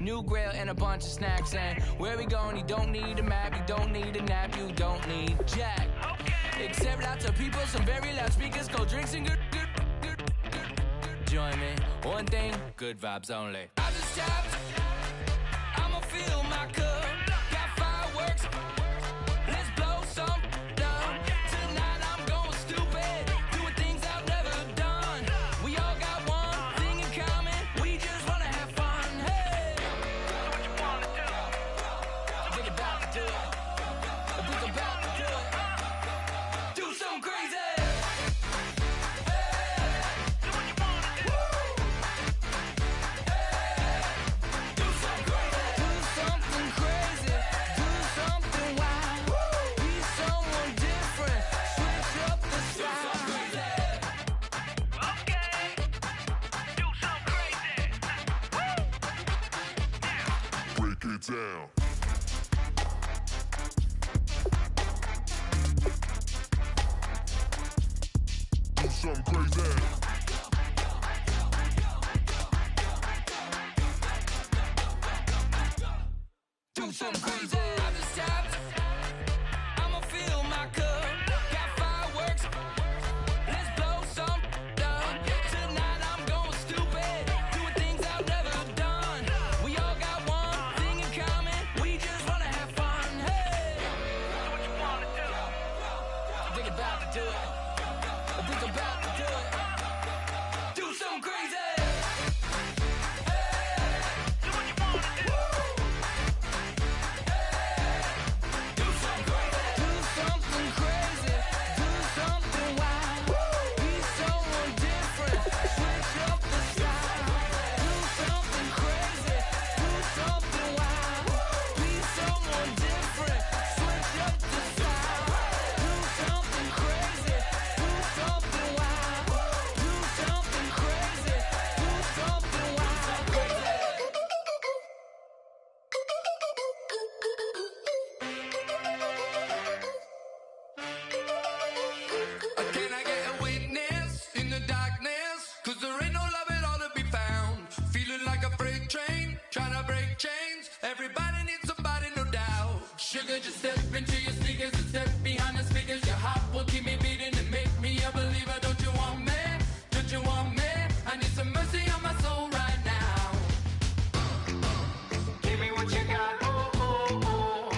new grill, and a bunch of snacks. And where we going, you don't need a map, you don't need a nap, you don't need jack. Except lots of people, some very loud speakers, cold drinks, and good. Join me, one thing, good vibes only. I just tapped, I'ma fill my cup. Got fireworks, let's blow some down. Tonight I'm going stupid, doing things I've never done. We all got one thing in common, we just wanna have fun. Hey, what you wanna do? I think about to do it. I think about to do it. Do something crazy. Down. Do something crazy. Do something crazy. I just tapped, I'ma fill my cup. Got fireworks, let's blow some down. Tonight I'm going stupid, doing things I've never done. We all got one thing in common, we just wanna have fun. Hey, what you wanna do? I think about to do it. I think about to do it. Do something crazy. Just step into your sneakers and step behind the speakers. Your heart will keep me beating and make me a believer. Don't you want me? Don't you want me? I need some mercy on my soul right now. Give me what you got. Oh, oh, oh.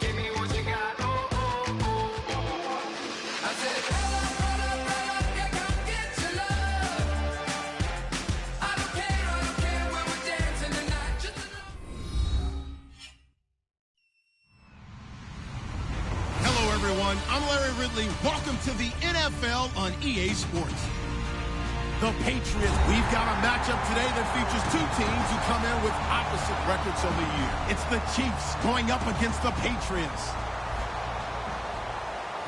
Give me what you got. Oh, oh, oh, oh. I said, roll up, yeah, come get your love. I don't care when we're dancing tonight. Just everyone, I'm Larry Ridley. Welcome to the NFL on EA Sports. The Patriots, we've got a matchup today that features two teams who come in with opposite records on the year. It's the Chiefs going up against the Patriots.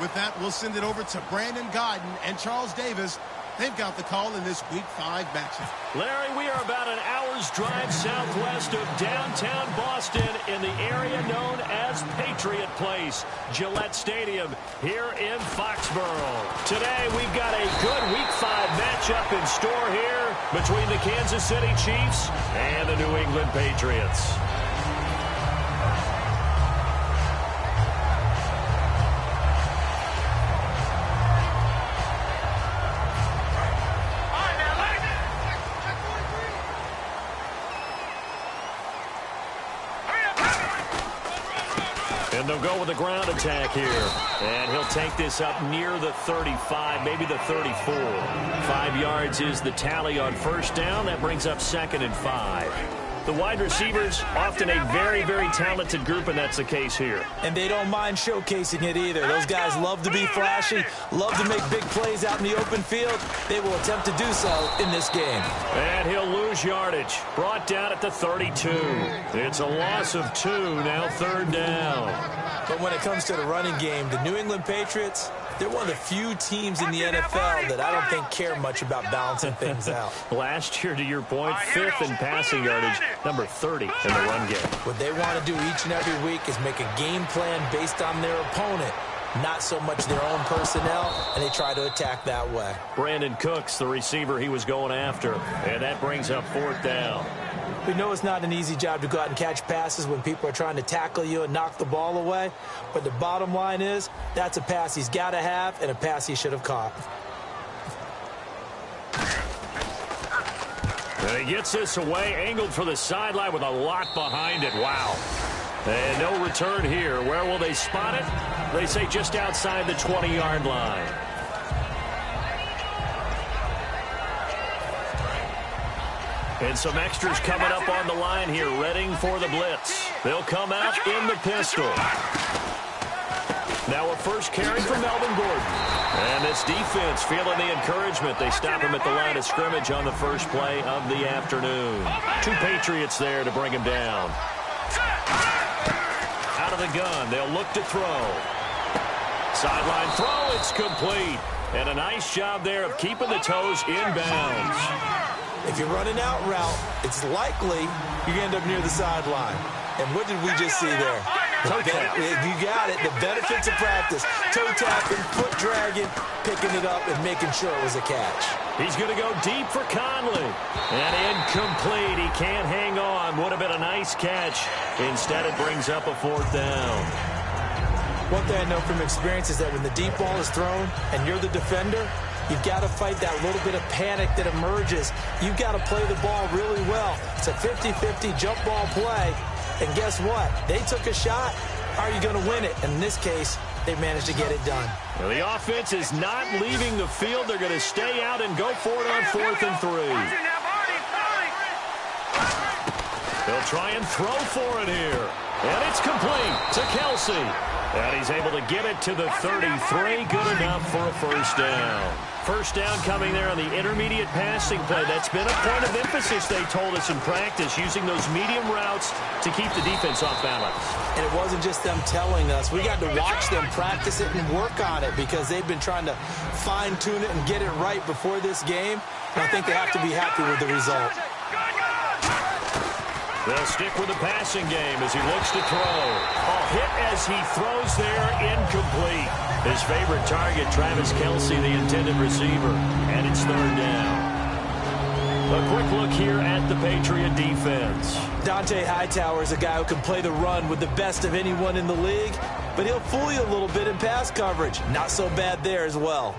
With that, we'll send it over to Brandon Godden and Charles Davis. They've got the call in this Week 5 matchup. Larry, we are about an hour's drive southwest of downtown Boston in the area known as Patriot Place, Gillette Stadium here in Foxborough. Today, we've got a good Week 5 matchup in store here between the Kansas City Chiefs and the New England Patriots. And they'll go with a ground attack here. And he'll take this up near the 35, maybe the 34. 5 yards is the tally on first down. That brings up 2nd and 5. The wide receivers, often a very, very talented group, and that's the case here. And they don't mind showcasing it either. Those guys love to be flashy, love to make big plays out in the open field. They will attempt to do so in this game. And he'll lose yardage. Brought down at the 32. It's a loss of 2, now 3rd down. But when it comes to the running game, the New England Patriots, they're one of the few teams in the NFL that I don't think care much about balancing things out. Last year, to your point, 5th in passing yardage, number 30 in the run game. What they want to do each and every week is make a game plan based on their opponent not so much their own personnel, and they try to attack that way. Brandon Cooks, the receiver he was going after, and that brings up 4th down. We know it's not an easy job to go out and catch passes when people are trying to tackle you and knock the ball away, but the bottom line is that's a pass he's got to have and a pass he should have caught. And he gets this away, angled for the sideline with a lot behind it. Wow. And no return here. Where will they spot it? They say just outside the 20-yard line. And some extras coming up on the line here, readying for the blitz. They'll come out in the pistol. Now a first carry from Melvin Gordon. And this defense feeling the encouragement. They stop him at the line of scrimmage on the first play of the afternoon. 2 Patriots there to bring him down. Out of the gun, they'll look to throw. Sideline throw, it's complete. And a nice job there of keeping the toes in bounds. If you're running out route, it's likely you're going to end up near the sideline. And what did we just see there? Toe tap. You got it. The benefits of practice. Toe tapping, foot dragging, picking it up, and making sure it was a catch. He's going to go deep for Conley. And incomplete. He can't hang on. Would have been a nice catch. Instead, it brings up a 4th down. One thing I know from experience is that when the deep ball is thrown and you're the defender, you've got to fight that little bit of panic that emerges. You've got to play the ball really well. It's a 50-50 jump ball play. And guess what? They took a shot. How are you going to win it? And in this case, they managed to get it done. Well, the offense is not leaving the field. They're going to stay out and go for it on 4th and 3. They'll try and throw for it here. And it's complete to Kelsey. And he's able to get it to the 33. Good enough for a first down. First down coming there on the intermediate passing play. That's been a point of emphasis, they told us in practice, using those medium routes to keep the defense off balance. And it wasn't just them telling us. We got to watch them practice it and work on it because they've been trying to fine-tune it and get it right before this game. And I think they have to be happy with the result. They'll stick with the passing game as he looks to throw. A hit as he throws there, incomplete. His favorite target, Travis Kelsey, the intended receiver. And it's 3rd down. A quick look here at the Patriot defense. Dante Hightower is a guy who can play the run with the best of anyone in the league, but he'll fool you a little bit in pass coverage. Not so bad there as well.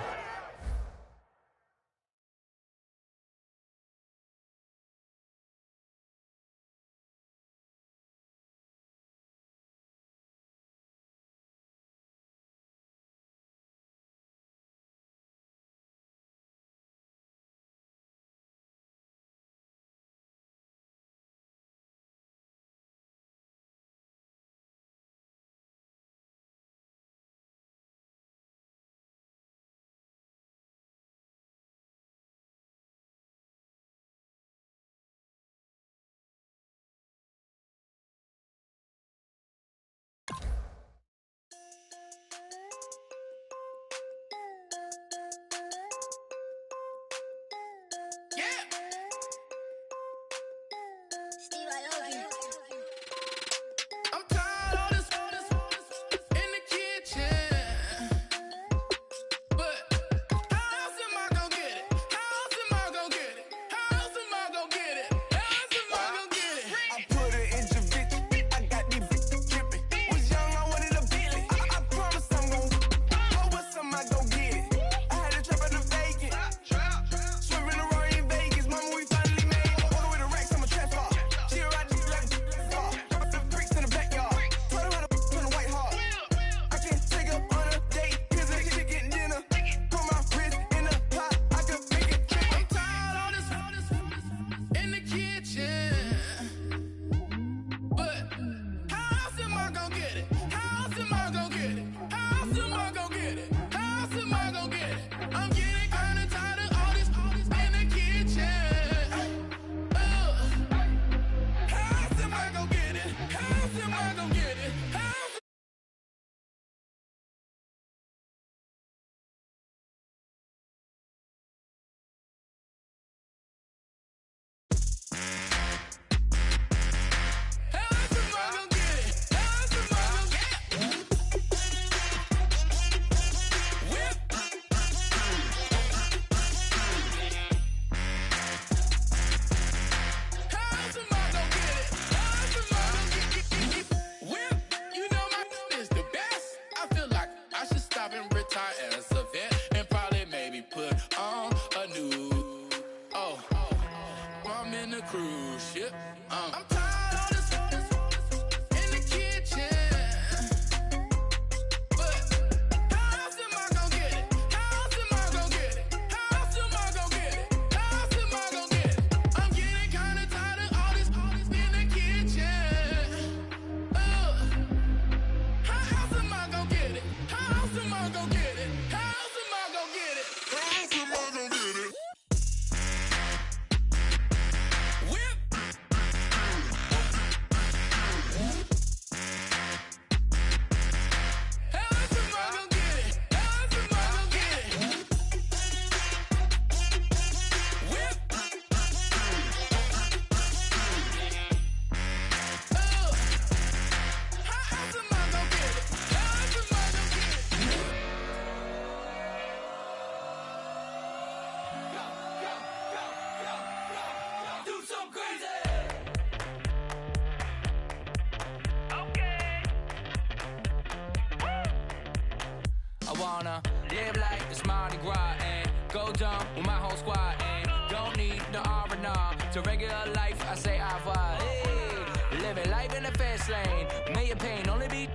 wanna live like it's Mardi Gras and go dumb with my whole squad and don't need no R&R to regular life. I say au revoir. Hey, living life in the fast lane, million pain, only beat.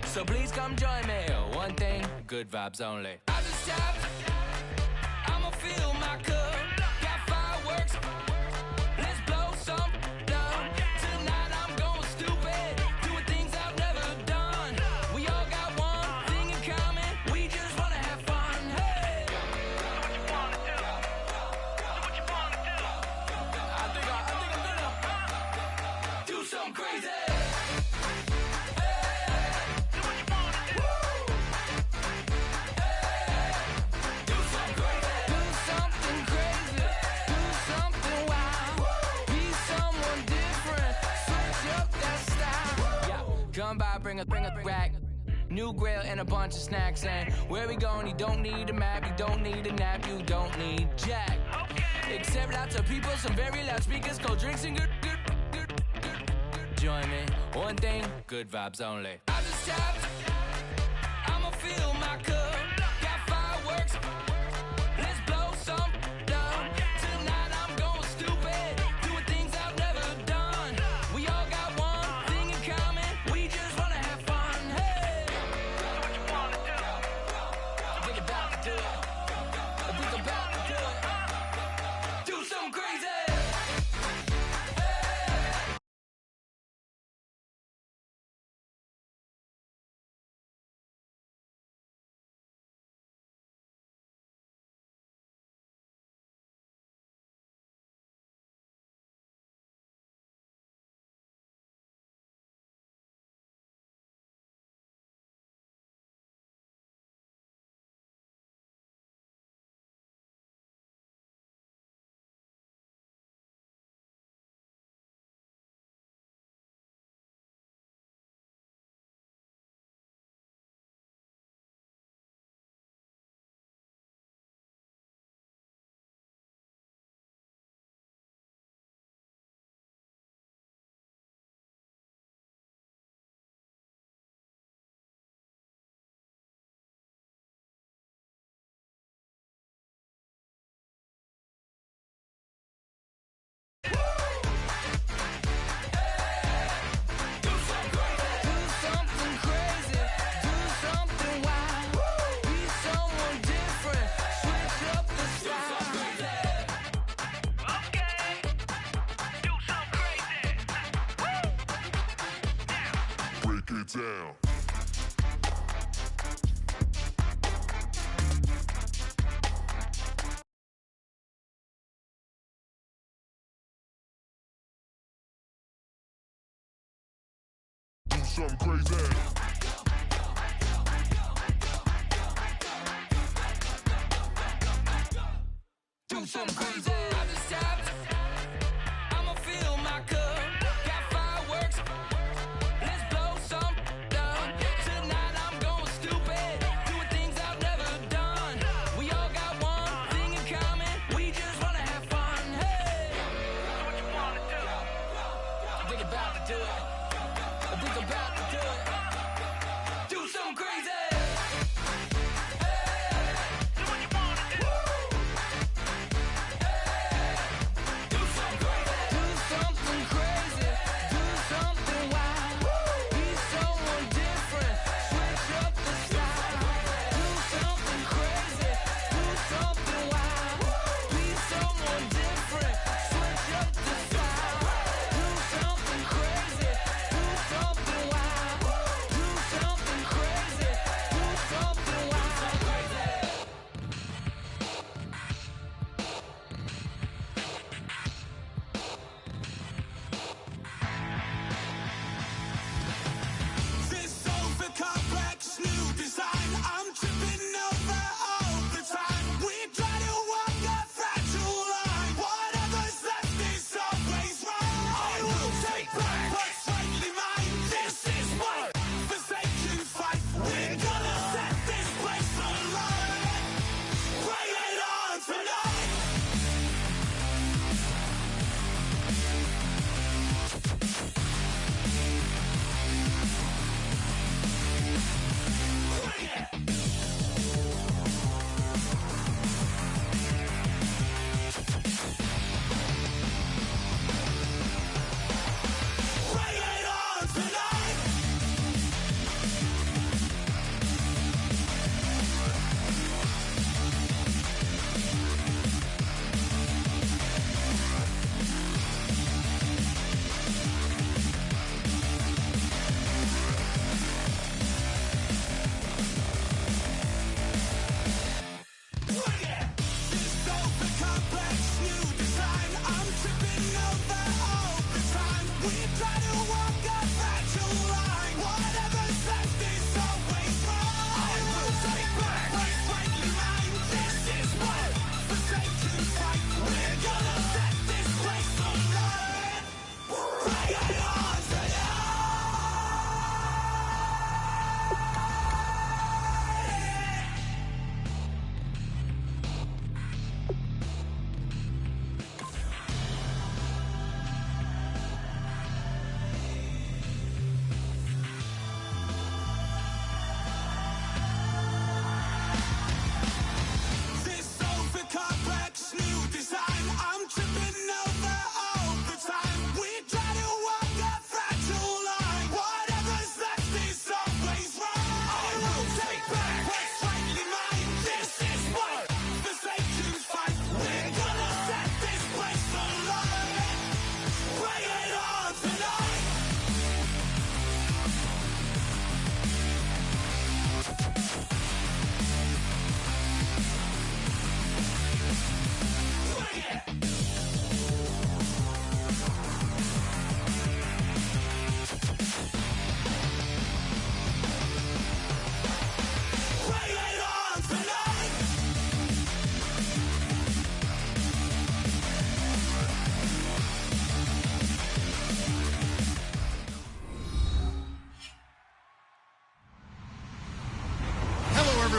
So please come join me. One thing, good vibes only. I just tapped, I'ma fill my cup. Got fireworks, let's blow some down. Tonight I'm going stupid, doing things I've never done. We all got one thing in common, we just wanna have fun. Hey, do what you wanna do. Do what you wanna do. I think I'm gonna do something crazy. Come by, bring a rack, new grill and a bunch of snacks. And where we going, you don't need a map, you don't need a nap, you don't need jack. Except lots of people, some very loud speakers, cold drinks and good. Join me, one thing, good vibes only. I just tapped, I'ma fill my cup. Got fireworks, let's blow some down. Tonight I'm going stupid, doing things I've never done. We all got one thing in common, we just wanna have fun. Hey, do what you wanna do. Think about to do it. Think about to do it. Do something crazy. Down. Do something crazy. Do something crazy. I just tapped, I'ma fill my cup. Got fireworks, let's blow some down. Tonight I'm going stupid, doing things I've never done. We all got one thing in common, we just wanna have fun. Hey, do what you wanna do. Think about to do it. Think about to do it. Do something crazy.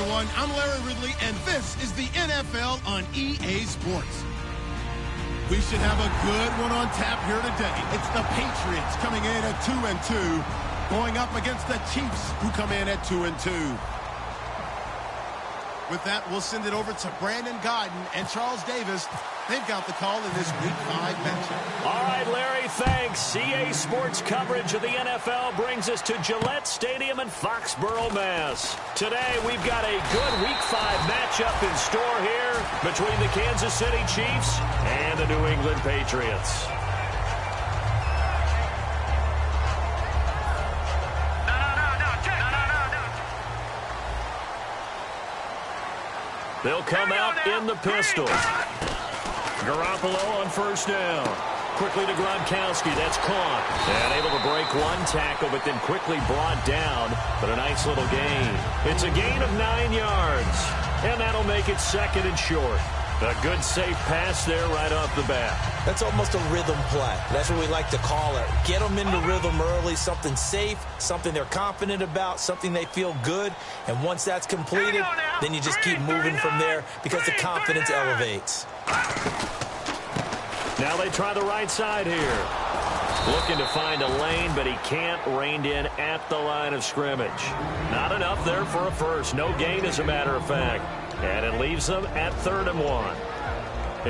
everyone. I'm Larry Ridley, and this is the NFL on EA Sports. We should have a good one on tap here today. It's the Patriots coming in at 2-2, going up against the Chiefs, who come in at 2-2. With that, we'll send it over to Brandon Godden and Charles Davis. They've got the call in this Week 5 matchup. All right, Larry, thanks. EA Sports coverage of the NFL brings us to Gillette Stadium in Foxborough, Mass. Today, we've got a good Week 5 matchup in store here between the Kansas City Chiefs and the New England Patriots. They'll come out in the pistol. Garoppolo on first down. Quickly to Gronkowski. That's caught. And able to break one tackle, but then quickly brought down. But a nice little gain. It's a gain of 9 yards. And that'll make it second and short. A good, safe pass there right off the bat. That's almost a rhythm play. That's what we like to call it. Get them into rhythm early, something safe, something they're confident about, something they feel good. And once that's completed, then you just keep moving from there because the confidence elevates. Now they try the right side here. Looking to find a lane, but he can't. Reined in at the line of scrimmage. Not enough there for a first. No gain, as a matter of fact. And it leaves them at 3rd and 1.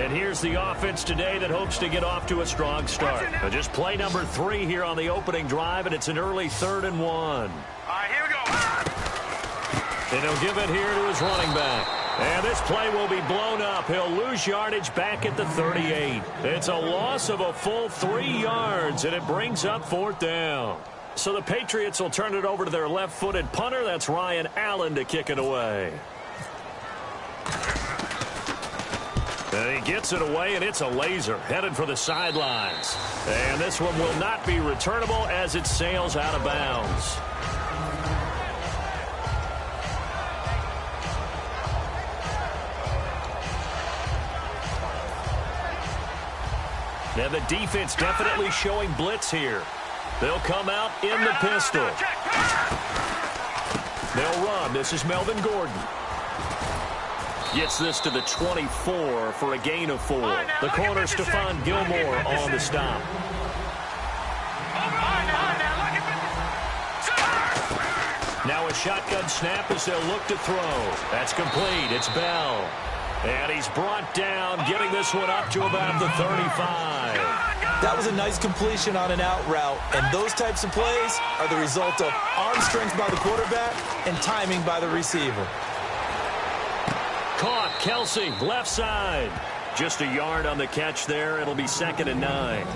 And here's the offense today that hopes to get off to a strong start. Just play number 3 here on the opening drive, and it's an early 3rd and 1. All right, here we go. And he'll give it here to his running back. And this play will be blown up. He'll lose yardage back at the 38. It's a loss of a full 3 yards, and it brings up 4th down. So the Patriots will turn it over to their left-footed punter. That's Ryan Allen to kick it away. And he gets it away, and it's a laser headed for the sidelines. And this one will not be returnable as it sails out of bounds. Now the defense definitely showing blitz here. They'll come out in the pistol. They'll run. This is Melvin Gordon. Gets this to the 24 for a gain of 4. The corner, Stephon Gilmore, on the stop. Now a shotgun snap as they'll look to throw. That's complete. It's Bell. And he's brought down, getting this one up to about the 35. That was a nice completion on an out route, and those types of plays are the result of arm strength by the quarterback and timing by the receiver. Caught, Kelsey, left side. Just a yard on the catch there. It'll be 2nd and 9.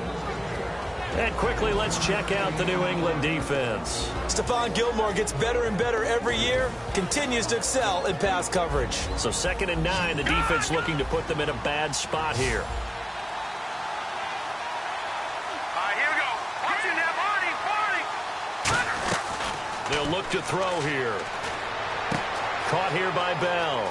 And quickly, let's check out the New England defense. Stephon Gilmore gets better and better every year, continues to excel in pass coverage. So 2nd and 9, the defense looking to put them in a bad spot here. All right, here we go. Watch it now, Barney. They'll look to throw here. Caught here by Bell.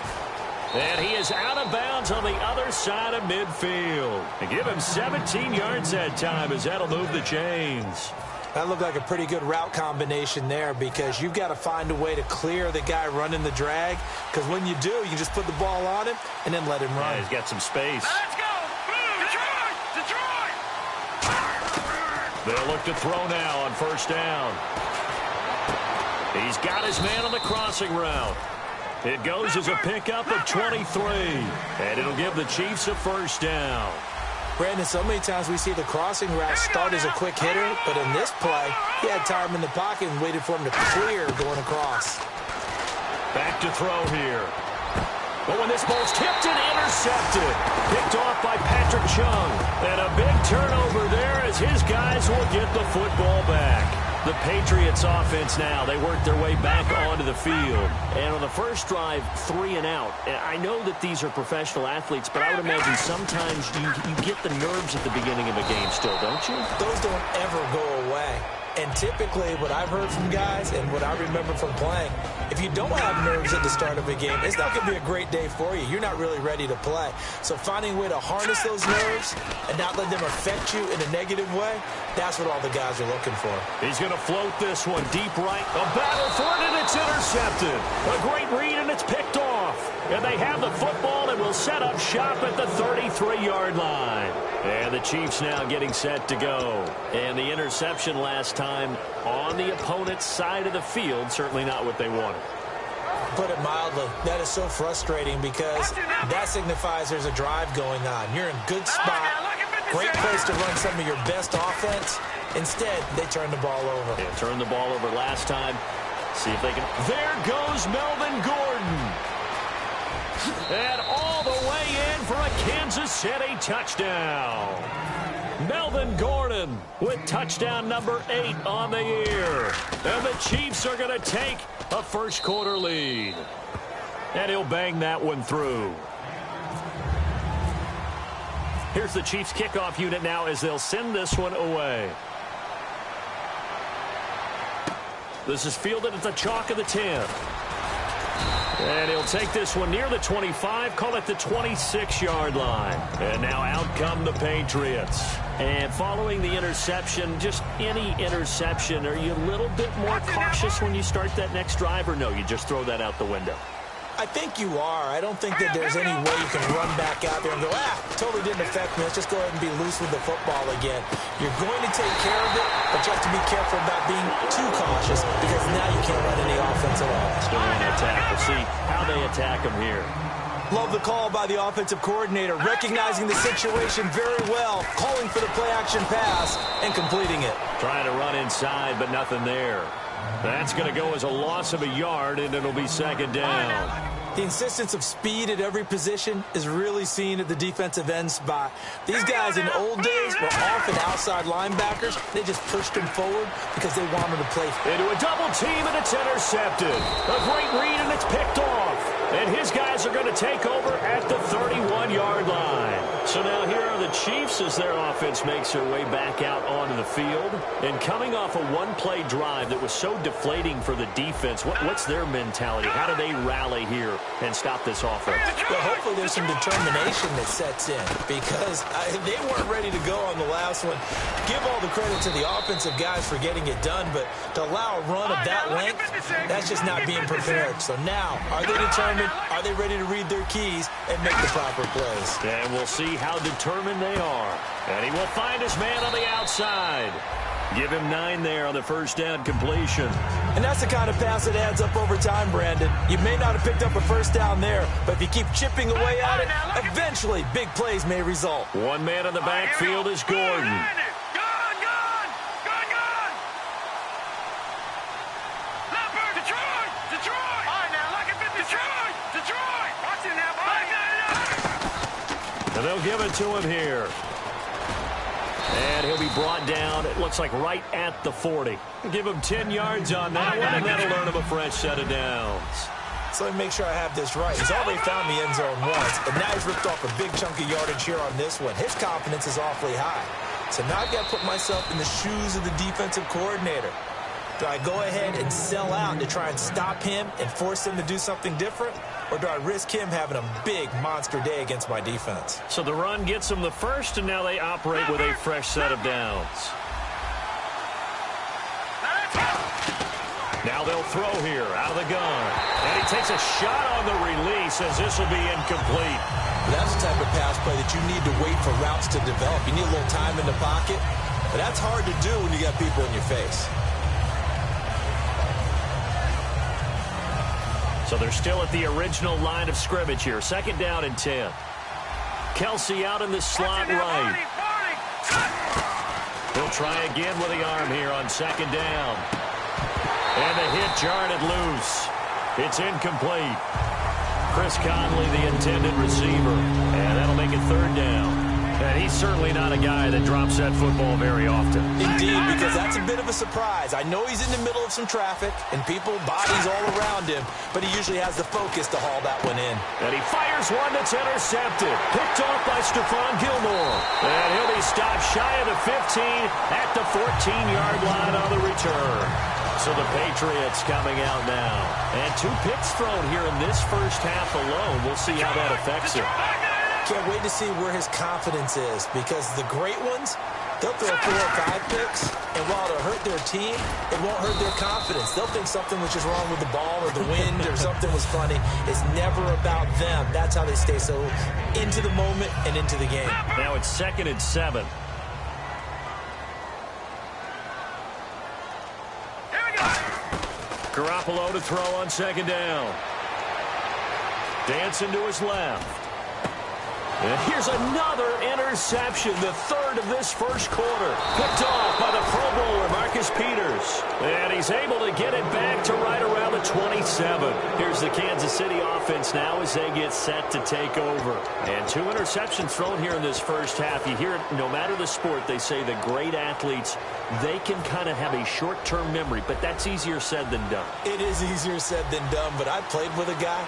And he is out of bounds on the other side of midfield. And give him 17 yards that time as that'll move the chains. That looked like a pretty good route combination there because you've got to find a way to clear the guy running the drag. Because when you do, you just put the ball on him and then let him run. Yeah, he's got some space. Let's go. Detroit. Detroit. They'll look to throw now on first down. He's got his man on the crossing route. It goes as a pickup of 23. And it'll give the Chiefs a first down. Brandon, so many times we see the crossing route start as a quick hitter, but in this play, he had time in the pocket and waited for him to clear going across. Back to throw here. But when this ball's tipped and intercepted, picked off by Patrick Chung. And a big turnover there as his guys will get the football back. The Patriots offense now, they work their way back onto the field. And on the first drive, 3 and out. I know that these are professional athletes, but I would imagine sometimes you get the nerves at the beginning of a game still, don't you? Those don't ever go away. And typically what I've heard from guys and what I remember from playing, if you don't have nerves at the start of a game, it's not going to be a great day for you. You're not really ready to play. So finding a way to harness those nerves and not let them affect you in a negative way, that's what all the guys are looking for. He's going to float this one deep right. A battle for it, and it's intercepted. A great read, and it's picked off. And they have the football and will set up shop at the 33-yard line. And the Chiefs now getting set to go. And the interception last time on the opponent's side of the field, certainly not what they wanted. Put it mildly, that is so frustrating because that signifies there's a drive going on. You're in good spot, great place to run some of your best offense. Instead, they turn the ball over. Yeah, turned the ball over last time. See if they can. There goes Melvin Gordon. And all the way in for a Kansas City touchdown. Melvin Gordon with touchdown number 8 on the year. And the Chiefs are going to take a first-quarter lead. And he'll bang that one through. Here's the Chiefs kickoff unit now as they'll send this one away. This is fielded at the chalk of the 10. And he'll take this one near the 25, call it the 26-yard line. And now out come the Patriots. And following the interception, just any interception, are you a little bit more cautious when you start that next drive, or no, you just throw that out the window? I think you are. I don't think that there's any way you can run back out there and go, totally didn't affect me. Let's just go ahead and be loose with the football again. You're going to take care of it, but you have to be careful about being too cautious because now you can't run any offense at all. Still want to attack. We'll see how they attack him here. Love the call by the offensive coordinator, recognizing the situation very well, calling for the play-action pass and completing it. Trying to run inside, but nothing there. That's going to go as a loss of a yard, and it'll be second down. The insistence of speed at every position is really seen at the defensive end spot. These guys in the old days were often outside linebackers. They just pushed them forward because they wanted to play. Into a double team, and it's intercepted. A great read, and it's picked off. And his guys are going to take over at the 31-yard line. So now here are the Chiefs as their offense makes their way back out onto the field. And coming off a one-play drive that was so deflating for the defense, what's their mentality? How do they rally here and stop this offense? Well, hopefully there's some determination that sets in because they weren't ready to go on the last one. Give all the credit to the offensive guys for getting it done, but to allow a run of that length, that's just not being prepared. So now, are they determined? Are they ready to read their keys and make the proper plays? And we'll see how determined they are. And he will find his man on the outside. Give him 9 there on the first down completion. And that's the kind of pass that adds up over time, Brandon. You may not have picked up a first down there, but if you keep chipping away at it, eventually big plays may result. One man in the backfield is Gordon. And they'll give it to him here. And he'll be brought down, it looks like right at the 40. Give him 10 yards on that one, and that'll earn him a fresh set of downs. So let me make sure I have this right. He's already found the end zone once, and now he's ripped off a big chunk of yardage here on this one. His confidence is awfully high. So now I've got to put myself in the shoes of the defensive coordinator. Do I go ahead and sell out to try and stop him and force him to do something different? Or do I risk him having a big monster day against my defense? So the run gets them the first, and now they operate with a fresh set of downs. Now they'll throw here out of the gun. And he takes a shot on the release as this will be incomplete. That's the type of pass play that you need to wait for routes to develop. You need a little time in the pocket. But that's hard to do when you got people in your face. So they're still at the original line of scrimmage here. Second down and 10. Kelsey out in the slot right. He'll try again with the arm here on second down. And the hit jarred it loose. It's incomplete. Chris Conley, the intended receiver. And that'll make it third down. And he's certainly not a guy that drops that football very often. Indeed, because that's a bit of a surprise. I know he's in the middle of some traffic and people, bodies all around him, but he usually has the focus to haul that one in. And he fires one that's intercepted. Picked off by Stephon Gilmore. And he'll be stopped shy of the 15 at the 14-yard line on the return. So the Patriots coming out now. And 2 picks thrown here in this first half alone. We'll see how that affects him. Can't wait to see where his confidence is, because the great ones, they'll throw 4 or 5 picks, and while it'll hurt their team, it won't hurt their confidence. They'll think something was just wrong with the ball or the wind or something was funny. It's never about them. That's how they stay so into the moment and into the game. Now it's 2nd and 7. Garoppolo to throw on 2nd down. Dancing to his left. And here's another interception, the 3rd of this first quarter. Picked off by the Pro Bowler, Marcus Peters. And he's able to get it back to right around the 27. Here's the Kansas City offense now as they get set to take over. And 2 interceptions thrown here in this first half. You hear it, no matter the sport, they say the great athletes, they can kind of have a short-term memory, but that's easier said than done. It is easier said than done, but I played with a guy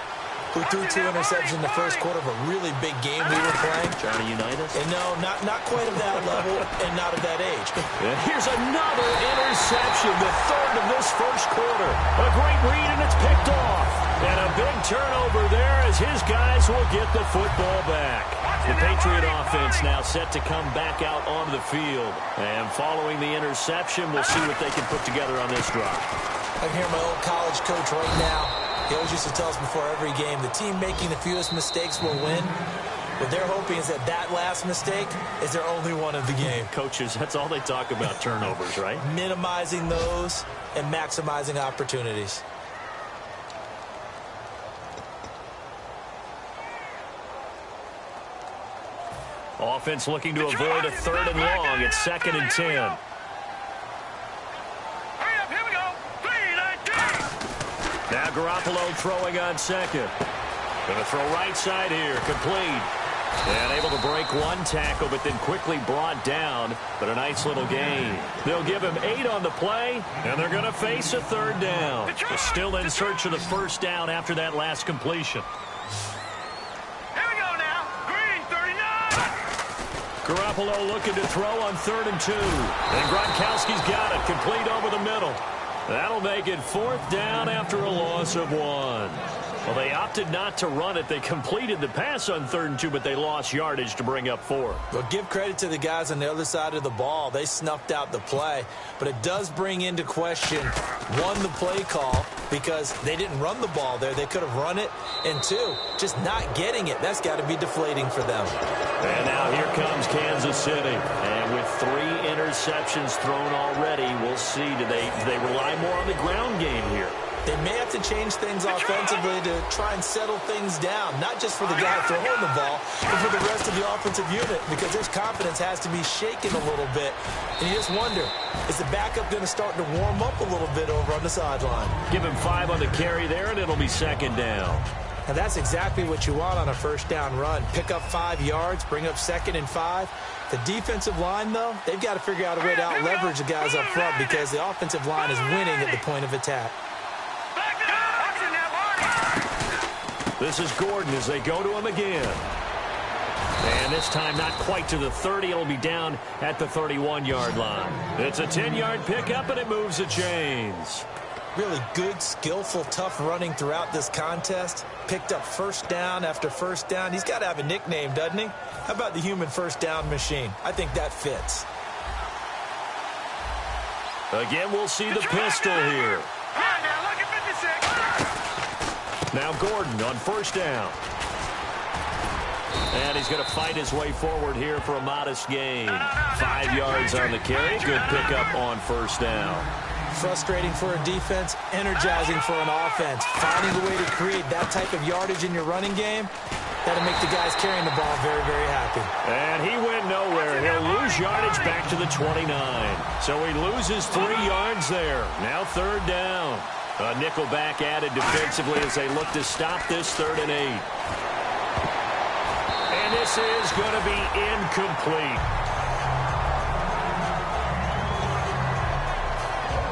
who threw 2 interceptions in the first quarter of a really big game we were playing. Johnny Unitas? And no, not quite of that level and not of that age. And here's another interception, the 3rd of this first quarter. A great read, and it's picked off. And a big turnover there as his guys will get the football back. The Patriot offense now set to come back out onto the field. And following the interception, we'll see what they can put together on this drive. I can hear my old college coach right now. He always used to tell us before every game, the team making the fewest mistakes will win. What they're hoping is that last mistake is their only one of the game. Coaches, that's all they talk about, turnovers, right? Minimizing those and maximizing opportunities. Offense looking to avoid a 3rd and long. It's 2nd and 10. Now Garoppolo throwing on 2nd. Going to throw right side here. Complete. And able to break 1 tackle, but then quickly brought down. But a nice little gain. They'll give him 8 on the play, and they're going to face a 3rd down. They're still in search of the 1st down after that last completion. Here we go now. Green, 39. Garoppolo looking to throw on 3rd and 2. And Gronkowski's got it. Complete over the middle. That'll make it 4th down after a loss of 1. Well, they opted not to run it. They completed the pass on 3rd and 2, but they lost yardage to bring up 4. Well, give credit to the guys on the other side of the ball. They snuffed out the play. But it does bring into question, 1, the play call, because they didn't run the ball there. They could have run it. And 2, just not getting it. That's got to be deflating for them. And now here comes Kansas City. And with 3 interceptions thrown already, we'll see. Do they rely more on the ground game here? They may have to change things offensively to try and settle things down, not just for the guy throwing the ball, but for the rest of the offensive unit, because his confidence has to be shaken a little bit. And you just wonder, is the backup going to start to warm up a little bit over on the sideline? Give him 5 on the carry there, and it'll be 2nd down. And that's exactly what you want on a 1st down run. Pick up 5 yards, bring up 2nd and 5. The defensive line, though, they've got to figure out a way to out-leverage the guys up front, because the offensive line is winning at the point of attack. This is Gordon as they go to him again. And this time not quite to the 30. It'll be down at the 31-yard line. It's a 10-yard pickup, and it moves the chains. Really good, skillful, tough running throughout this contest. Picked up 1st down after 1st down. He's got to have a nickname, doesn't he? How about the human 1st down machine? I think that fits. Again, we'll see the pistol here. Now Gordon on 1st down. And he's going to fight his way forward here for a modest gain. 5 yards on the carry. Good pickup on 1st down. Frustrating for a defense, energizing for an offense. Finding a way to create that type of yardage in your running game, that'll make the guys carrying the ball very, very happy. And he went nowhere. He'll lose yardage back to the 29. So he loses 3 yards there. Now 3rd down. A nickel back added defensively as they look to stop this 3rd and 8. And this this is going to be incomplete.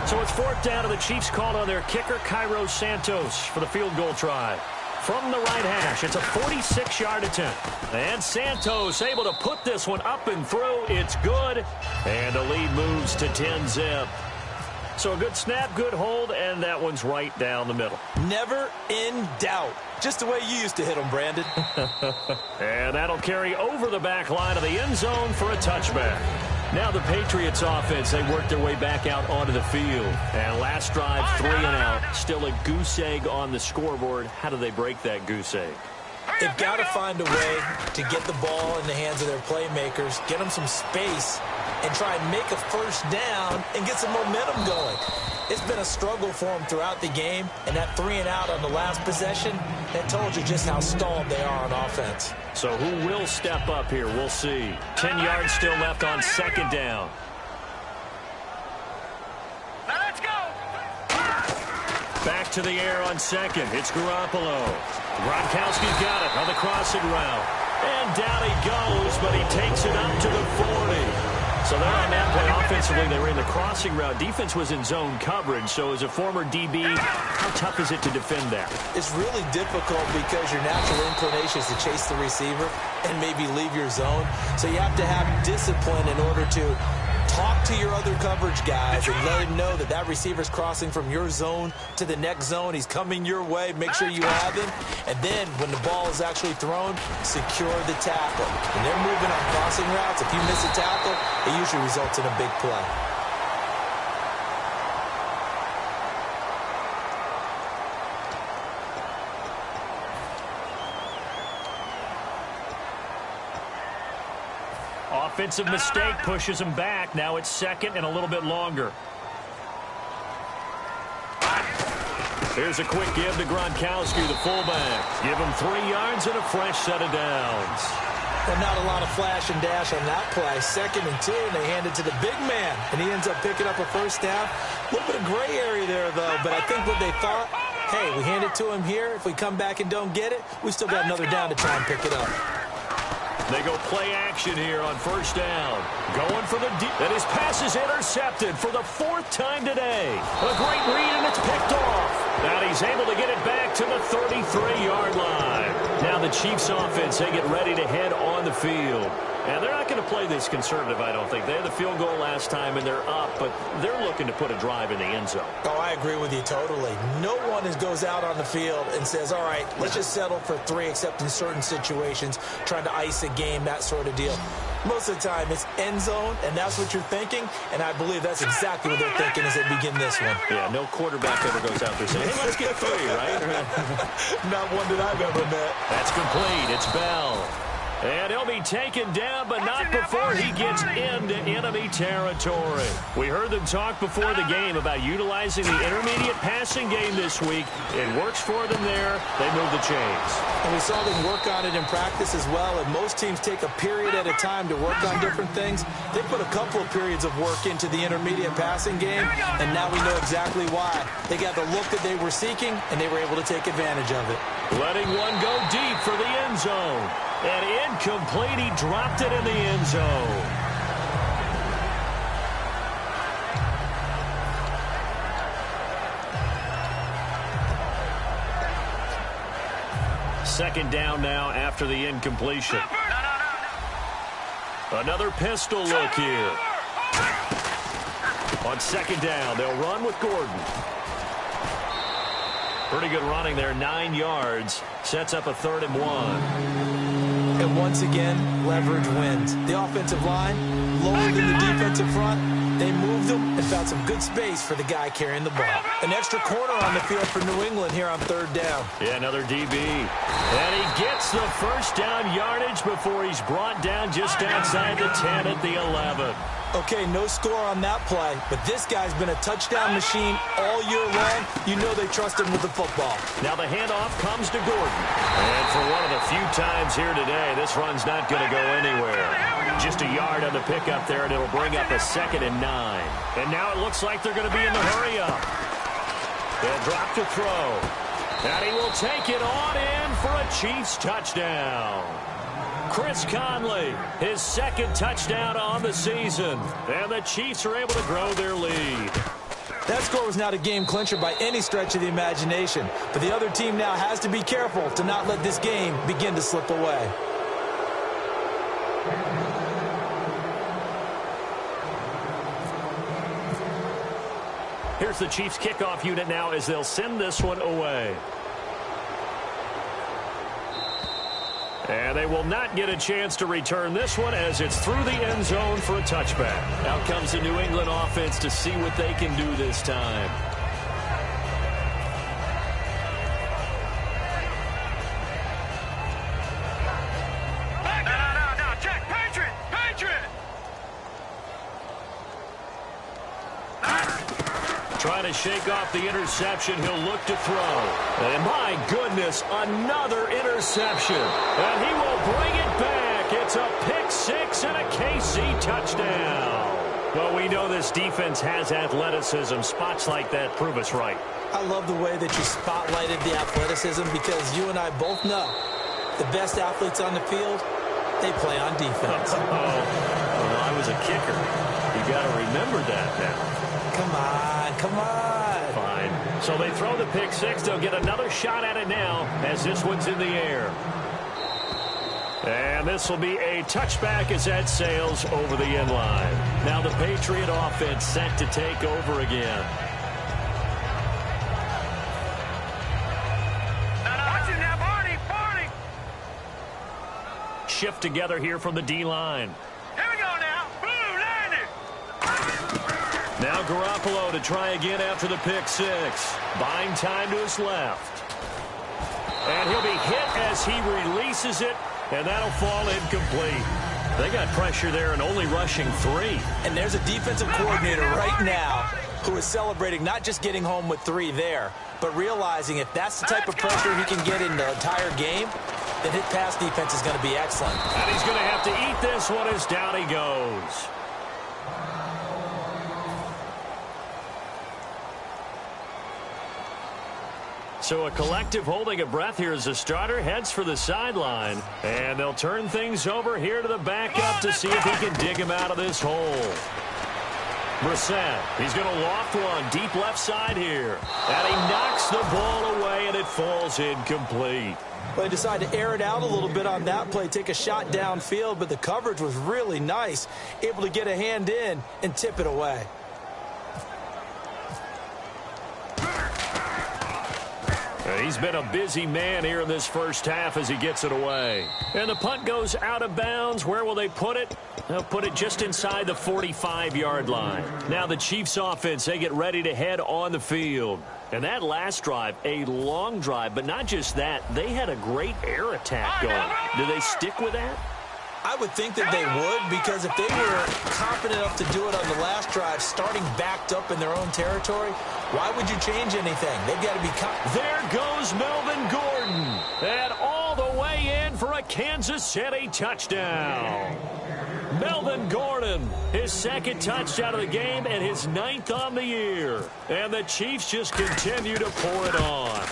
So it's 4th down, and the Chiefs called on their kicker, Cairo Santos, for the field goal try. From the right hash, it's a 46-yard attempt. And Santos able to put this one up and through. It's good. And the lead moves to 10-zip. So a good snap, good hold, and that one's right down the middle. Never in doubt. Just the way you used to hit them, Brandon. And that'll carry over the back line of the end zone for a touchback. Now the Patriots offense, they work their way back out onto the field. And last drive, 3 and out. Still a goose egg on the scoreboard. How do they break that goose egg? They've got to find a way to get the ball in the hands of their playmakers, get them some space, and try and make a first down and get some momentum going. It's been a struggle for them throughout the game, and that 3 and out on the last possession, that told you just how stalled they are on offense. So who will step up here? We'll see. 10 yards still left on 2nd down. Now let's go. Back to the air on 2nd. It's Garoppolo. Gronkowski's got it on the crossing route. And down he goes, but he takes it up to the 40. So they're on that play. Offensively, they were in the crossing route. Defense was in zone coverage. So as a former DB, how tough is it to defend that? It's really difficult because your natural inclination is to chase the receiver and maybe leave your zone. So you have to have discipline in order to talk to your other coverage guys and let him know that that receiver's crossing from your zone to the next zone. He's coming your way. Make sure you have him. And then when the ball is actually thrown, secure the tackle. When they're moving on crossing routes, if you miss a tackle, it usually results in a big play. Offensive mistake pushes him back. Now it's 2nd and a little bit longer. Here's a quick give to Gronkowski, the fullback. Give him 3 yards and a fresh set of downs. Well, not a lot of flash and dash on that play. 2nd and 2, and they hand it to the big man. And he ends up picking up a first down. A little bit of gray area there, though. But I think what they thought, hey, we hand it to him here. If we come back and don't get it, we still got another down to try and pick it up. They go play action here on 1st down. Going for the deep. And his pass is intercepted for the 4th time today. A great read, and it's picked off. And he's able to get it back to the 33-yard line. Now the Chiefs offense, they get ready to head on the field. And they're not going to play this conservative, I don't think. They had the field goal last time, and they're up, but they're looking to put a drive in the end zone. Oh, I agree with you totally. No one goes out on the field and says, all right, let's just settle for 3, except in certain situations, trying to ice a game, that sort of deal. Most of the time, it's end zone, and that's what you're thinking, and I believe that's exactly what they're thinking as they begin this one. Yeah, no quarterback ever goes out there saying, hey, let's get 3, right? Not one that I've ever met. That's complete. It's Bell. And he'll be taken down, but not before he gets into enemy territory. We heard them talk before the game about utilizing the intermediate passing game this week. It works for them there. They move the chains. And we saw them work on it in practice as well. And most teams take a period at a time to work on different things. They put a couple of periods of work into the intermediate passing game, and now we know exactly why. They got the look that they were seeking, and they were able to take advantage of it. Letting one go deep for the end zone. And incomplete, he dropped it in the end zone. Second down now after the incompletion. Another pistol look here. On 2nd down, they'll run with Gordon. Pretty good running there, 9 yards. Sets up a 3rd and 1. And once again, leverage wins. The offensive line, lower than the defensive front, they moved them and found some good space for the guy carrying the ball. An extra corner on the field for New England here on 3rd down. Yeah, another DB. And he gets the first down yardage before he's brought down just outside the 10 at the 11. Okay, no score on that play, but this guy's been a touchdown machine all year long. You know they trust him with the football. Now the handoff comes to Gordon. And for one of the few times here today, this run's not going to go anywhere. Just a yard on the pickup there, and it'll bring up a 2nd and 9. And now it looks like they're going to be in the hurry-up. They'll drop to throw. And he will take it on in for a Chiefs touchdown. Chris Conley, his second touchdown on the season. And the Chiefs are able to grow their lead. That score was not a game clincher by any stretch of the imagination. But the other team now has to be careful to not let this game begin to slip away. Here's the Chiefs kickoff unit now as they'll send this one away. And they will not get a chance to return this one as it's through the end zone for a touchback. Out comes the New England offense to see what they can do this time. No, check, Patriot! Trying to shake off the interception. He'll look to throw. And my goodness, another interception. And he will bring it back. It's a pick six and a KC touchdown. Well, we know this defense has athleticism. Spots like that prove us right. I love the way that you spotlighted the athleticism because you and I both know the best athletes on the field, they play on defense. Well, I was a kicker. You got to remember that now. Come on. Fine. So they throw the pick six. They'll get another shot at it now as this one's in the air. And this will be a touchback as that sails over the end line. Now the Patriot offense set to take over again. Watch him now, Barney! Shift together here from the D-line. Here we go now. Blue landed. Now Garoppolo to try again after the pick six. Buying time to his left. And he'll be hit as he releases it, and that'll fall incomplete. They got pressure there and only rushing 3. And there's a defensive coordinator right now who is celebrating not just getting home with 3 there, but realizing if that's the type of pressure he can get in the entire game, then his pass defense is going to be excellent. And he's going to have to eat this one as down he goes. So a collective holding of breath here as the starter heads for the sideline. And they'll turn things over here to the backup to see if he can dig him out of this hole. Brissett, he's going to loft one deep left side here. And he knocks the ball away, and it falls incomplete. Well, they decided to air it out a little bit on that play, take a shot downfield, but the coverage was really nice, able to get a hand in and tip it away. He's been a busy man here in this first half as he gets it away. And the punt goes out of bounds. Where will they put it? They'll put it just inside the 45-yard line. Now the Chiefs offense, they get ready to head on the field. And that last drive, a long drive, but not just that, they had a great air attack going. Do they stick with that? I would think that they would, because if they were confident enough to do it on the last drive, starting backed up in their own territory, why would you change anything? They've got to be confident. There goes Melvin Gordon. And all the way in for a Kansas City touchdown. Melvin Gordon, his second touchdown of the game and his 9th on the year. And the Chiefs just continue to pour it on.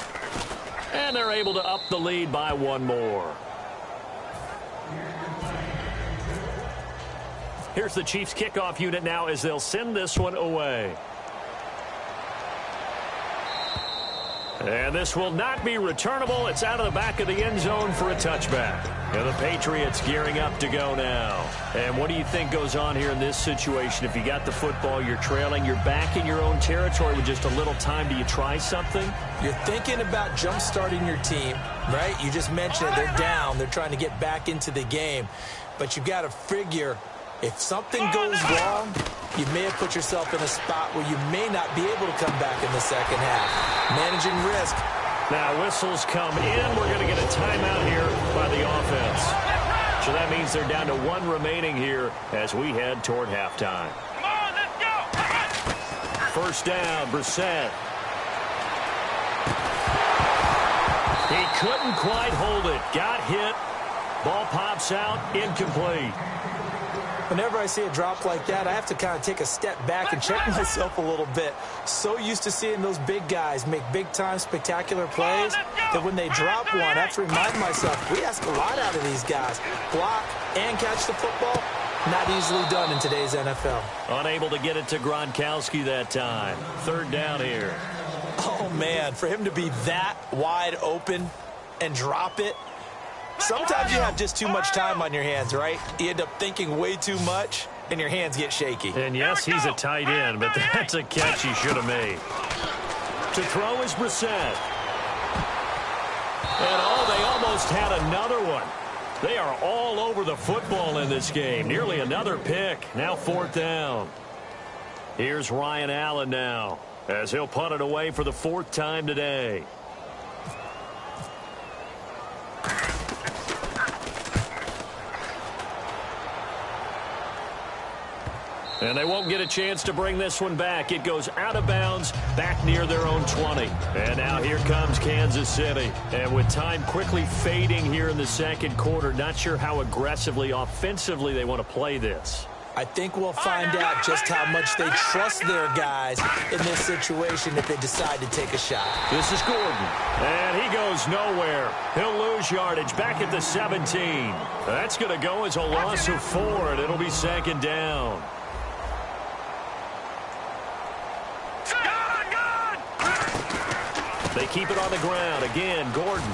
And they're able to up the lead by 1 more. Here's the Chiefs kickoff unit now as they'll send this one away. And this will not be returnable. It's out of the back of the end zone for a touchback. And the Patriots gearing up to go now. And what do you think goes on here in this situation? If you got the football, you're trailing, you're back in your own territory with just a little time. Do you try something? You're thinking about jump-starting your team, right? You just mentioned it. They're down. They're trying to get back into the game. But you've got to figure if something goes wrong, you may have put yourself in a spot where you may not be able to come back in the second half. Managing risk. Now whistles come in. We're going to get a timeout here by the offense. So that means they're down to 1 remaining here as we head toward halftime. Come on, let's go. First down, Brissett. He couldn't quite hold it. Got hit. Ball pops out. Incomplete. Whenever I see a drop like that, I have to kind of take a step back and check myself a little bit. So used to seeing those big guys make big-time spectacular plays that when they drop one, I have to remind myself, we ask a lot out of these guys. Block and catch the football, not easily done in today's NFL. Unable to get it to Gronkowski that time. Third down here. Oh, man, for him to be that wide open and drop it. Sometimes you have just too much time on your hands, right? You end up thinking way too much, and your hands get shaky. And yes, he's a tight end, but that's a catch he should have made. To throw is Brissett. And they almost had another one. They are all over the football in this game. Nearly another pick. Now 4th down. Here's Ryan Allen now, as he'll punt it away for the 4th time today. And they won't get a chance to bring this one back. It goes out of bounds, back near their own 20. And now here comes Kansas City. And with time quickly fading here in the second quarter, not sure how aggressively, offensively they want to play this. I think we'll find out just how much they trust their guys in this situation if they decide to take a shot. This is Gordon. And he goes nowhere. He'll lose yardage back at the 17. That's going to go as a loss of 4, and it'll be 2nd down. They keep it on the ground. Again, Gordon.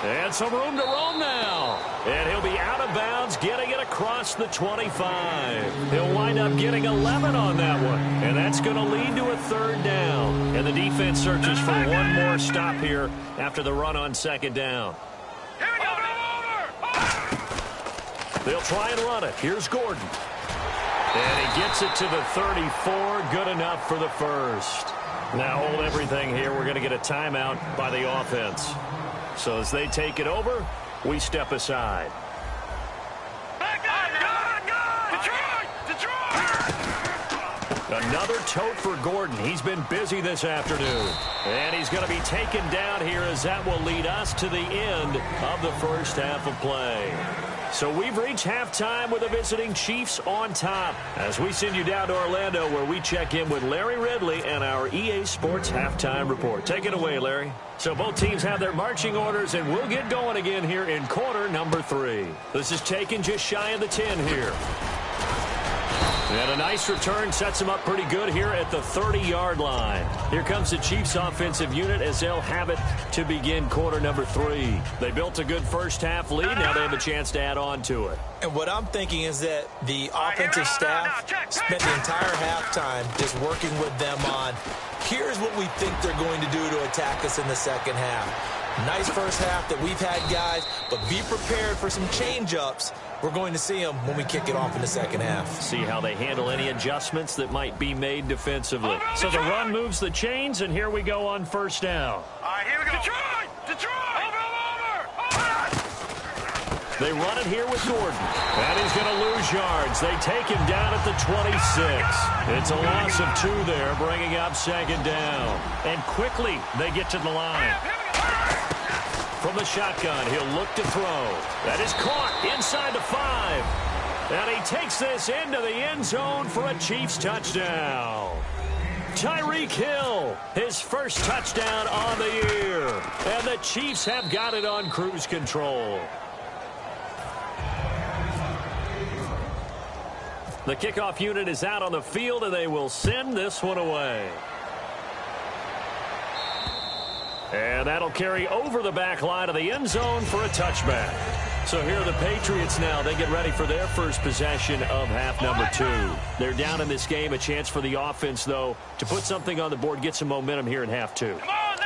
And some room to roam now. And he'll be out of bounds, getting it across the 25. He'll wind up getting 11 on that one. And that's going to lead to a 3rd down. And the defense searches for one more stop here after the run on 2nd down. Here we go. They'll try and run it. Here's Gordon. And he gets it to the 34. Good enough for the first. Now hold everything here. We're going to get a timeout by the offense. So as they take it over, we step aside. Another tote for Gordon. He's been busy this afternoon. And he's going to be taken down here as that will lead us to the end of the first half of play. So we've reached halftime with the visiting Chiefs on top as we send you down to Orlando where we check in with Larry Ridley and our EA Sports Halftime Report. Take it away, Larry. So both teams have their marching orders, and we'll get going again here in quarter number 3. This is taken just shy of the 10 here. And a nice return sets them up pretty good here at the 30-yard line. Here comes the Chiefs offensive unit as they'll have it to begin quarter number 3. They built a good first half lead. Now they have a chance to add on to it. And what I'm thinking is that the offensive staff spent the entire halftime just working with them on, here's what we think they're going to do to attack us in the second half. Nice first half that we've had, guys, but be prepared for some change-ups. We're going to see them when we kick it off in the second half. See how they handle any adjustments that might be made defensively. So the run moves the chains, and here we go on first down. All right, here we go. Detroit! Over! They run it here with Gordon. And he's going to lose yards. They take him down at the 26. It's a loss of 2 there, bringing up 2nd down. And quickly, they get to the line. From the shotgun, he'll look to throw. That is caught inside the 5. And he takes this into the end zone for a Chiefs touchdown. Tyreek Hill, his first touchdown on the year. And the Chiefs have got it on cruise control. The kickoff unit is out on the field, and they will send this one away. And that'll carry over the back line of the end zone for a touchback. So here are the Patriots now. They get ready for their first possession of half number 2. They're down in this game. A chance for the offense, though, to put something on the board, get some momentum here in half 2.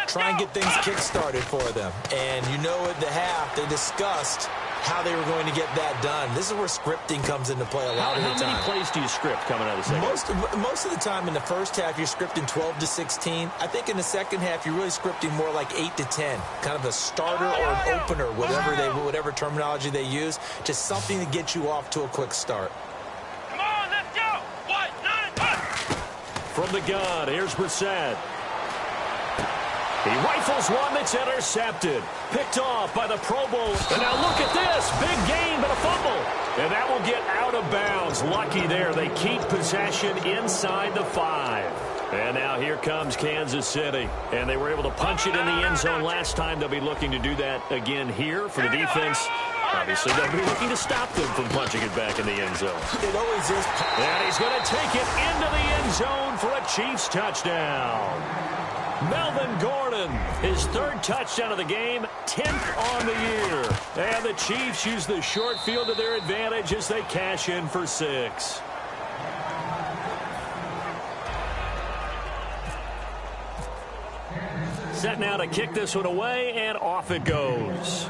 Try and get things kick-started for them. And you know at the half, they discussed how they were going to get that done. This is where scripting comes into play a lot of the time. How many plays do you script coming out of the second half? Most of the time in the first half, you're scripting 12 to 16. I think in the second half, you're really scripting more like 8 to 10. Kind of a starter or an opener, whatever terminology they use. Just something to get you off to a quick start. Come on, let's go! 1, 9, 1! From the gun, here's Brissett. He rifles one that's intercepted. Picked off by the Pro Bowl. And now look at this. Big gain, but a fumble. And that will get out of bounds. Lucky there. They keep possession inside the 5. And now here comes Kansas City. And they were able to punch it in the end zone last time. They'll be looking to do that again here for the defense. Obviously, they'll be looking to stop them from punching it back in the end zone. It always is. And he's going to take it into the end zone for a Chiefs touchdown. Melvin Gordon, his 3rd touchdown of the game, 10th on the year. And the Chiefs use the short field to their advantage as they cash in for 6. Set now to kick this one away, and off it goes.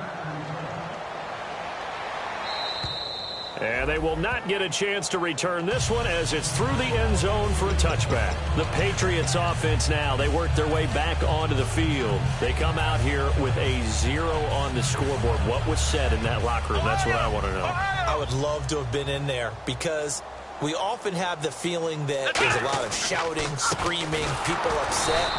And they will not get a chance to return this one as it's through the end zone for a touchback. The Patriots offense now, they work their way back onto the field. They come out here with a 0 on the scoreboard. What was said in that locker room? That's what I want to know. I would love to have been in there because we often have the feeling that there's a lot of shouting, screaming, people upset.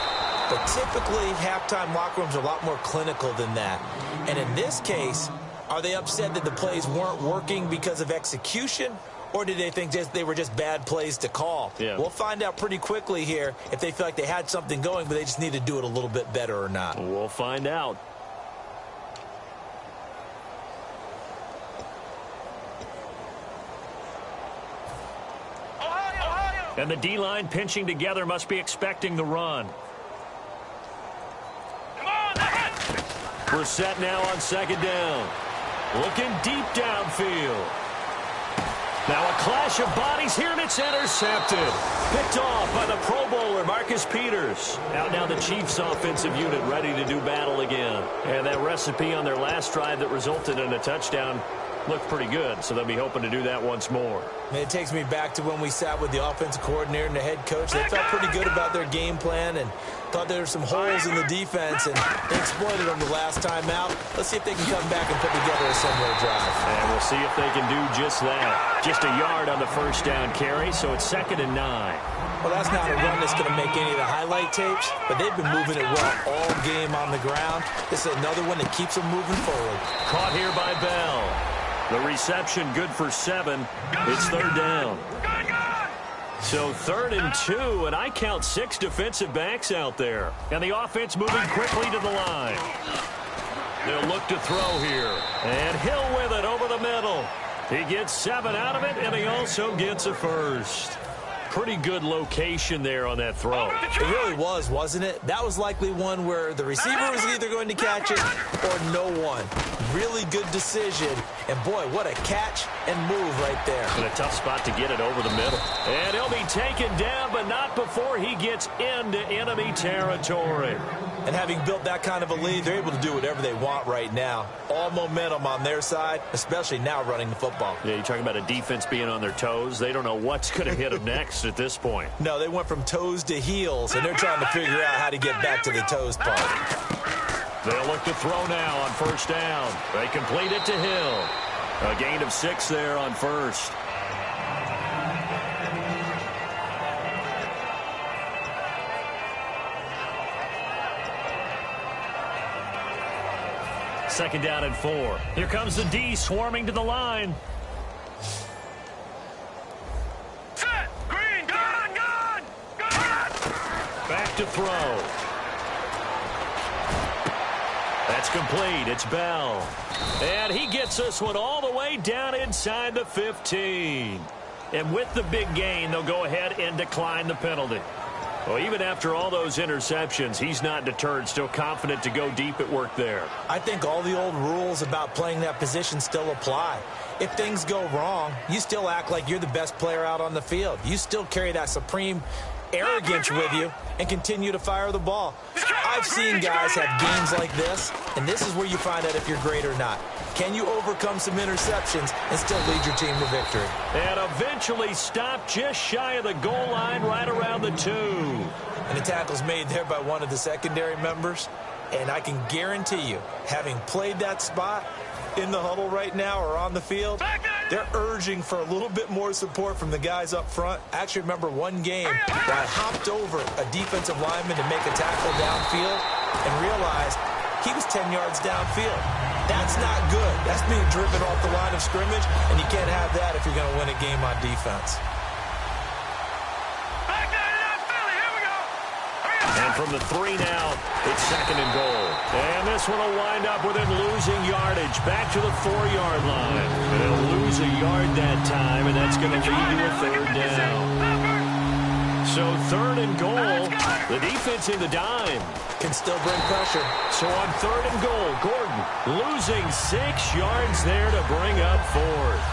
But typically, halftime locker rooms are a lot more clinical than that. And in this case, are they upset that the plays weren't working because of execution? Or did they think they were just bad plays to call? Yeah. We'll find out pretty quickly here if they feel like they had something going, but they just need to do it a little bit better or not. We'll find out. And the D-line pinching together must be expecting the run. We're set now on 2nd down. Looking deep downfield. Now a clash of bodies here, and it's intercepted. Picked off by the Pro Bowler, Marcus Peters. Out now the Chiefs offensive unit ready to do battle again. And that recipe on their last drive that resulted in a touchdown looked pretty good, so they'll be hoping to do that once more. It takes me back to when we sat with the offensive coordinator and the head coach. They felt pretty good about their game plan and thought there were some holes in the defense, and they exploited them the last time out. Let's see if they can come back and put together a similar drive. And we'll see if they can do just that. Just a yard on the 1st down carry, so it's 2nd and 9. Well, that's not a run that's going to make any of the highlight tapes, but they've been moving it well all game on the ground. This is another one that keeps them moving forward. Caught here by Bell. The reception good for 7. It's 3rd down. So 3rd and 2, and I count 6 defensive backs out there. And the offense moving quickly to the line. They'll look to throw here. And Hill with it over the middle. He gets 7 out of it, and he also gets a 1st. Pretty good location there on that throw. It really was, wasn't it? That was likely one where the receiver was either going to catch it or no one. Really good decision. And, boy, what a catch and move right there. And a tough spot to get it over the middle. And he'll be taken down, but not before he gets into enemy territory. And having built that kind of a lead, they're able to do whatever they want right now. All momentum on their side, especially now running the football. Yeah, you're talking about a defense being on their toes. They don't know what's going to hit them next at this point. No, they went from toes to heels, and they're trying to figure out how to get back to the toes part. They'll look to throw now on 1st down. They complete it to Hill. A gain of 6 there on 1st. Second down and 4. Here comes the D swarming to the line. Set! Green! Gun! Back to throw. That's complete. It's Bell. And he gets this one all the way down inside the 15. And with the big gain, they'll go ahead and decline the penalty. Well, even after all those interceptions, he's not deterred, still confident to go deep at work there. I think all the old rules about playing that position still apply. If things go wrong, you still act like you're the best player out on the field. You still carry that supreme arrogance with you and continue to fire the ball. I've seen guys have games like this, and this is where you find out if you're great or not. Can you overcome some interceptions and still lead your team to victory? And eventually stopped just shy of the goal line right around the 2. And the tackle's made there by one of the secondary members. And I can guarantee you, having played that spot in the huddle right now or on the field, they're urging for a little bit more support from the guys up front. I actually remember one game where I hopped over a defensive lineman to make a tackle downfield, and realized he was 10 yards downfield. That's not good. That's being driven off the line of scrimmage, and you can't have that if you're going to win a game on defense. And from the 3 now, it's 2nd and goal. And this one will wind up with him losing yardage. Back to the 4-yard line. And he'll lose a yard that time, and that's going to lead to a 3rd down. So 3rd and goal, the defense in the dime. Can still bring pressure. So on 3rd and goal, Gordon losing 6 yards there to bring up 4th.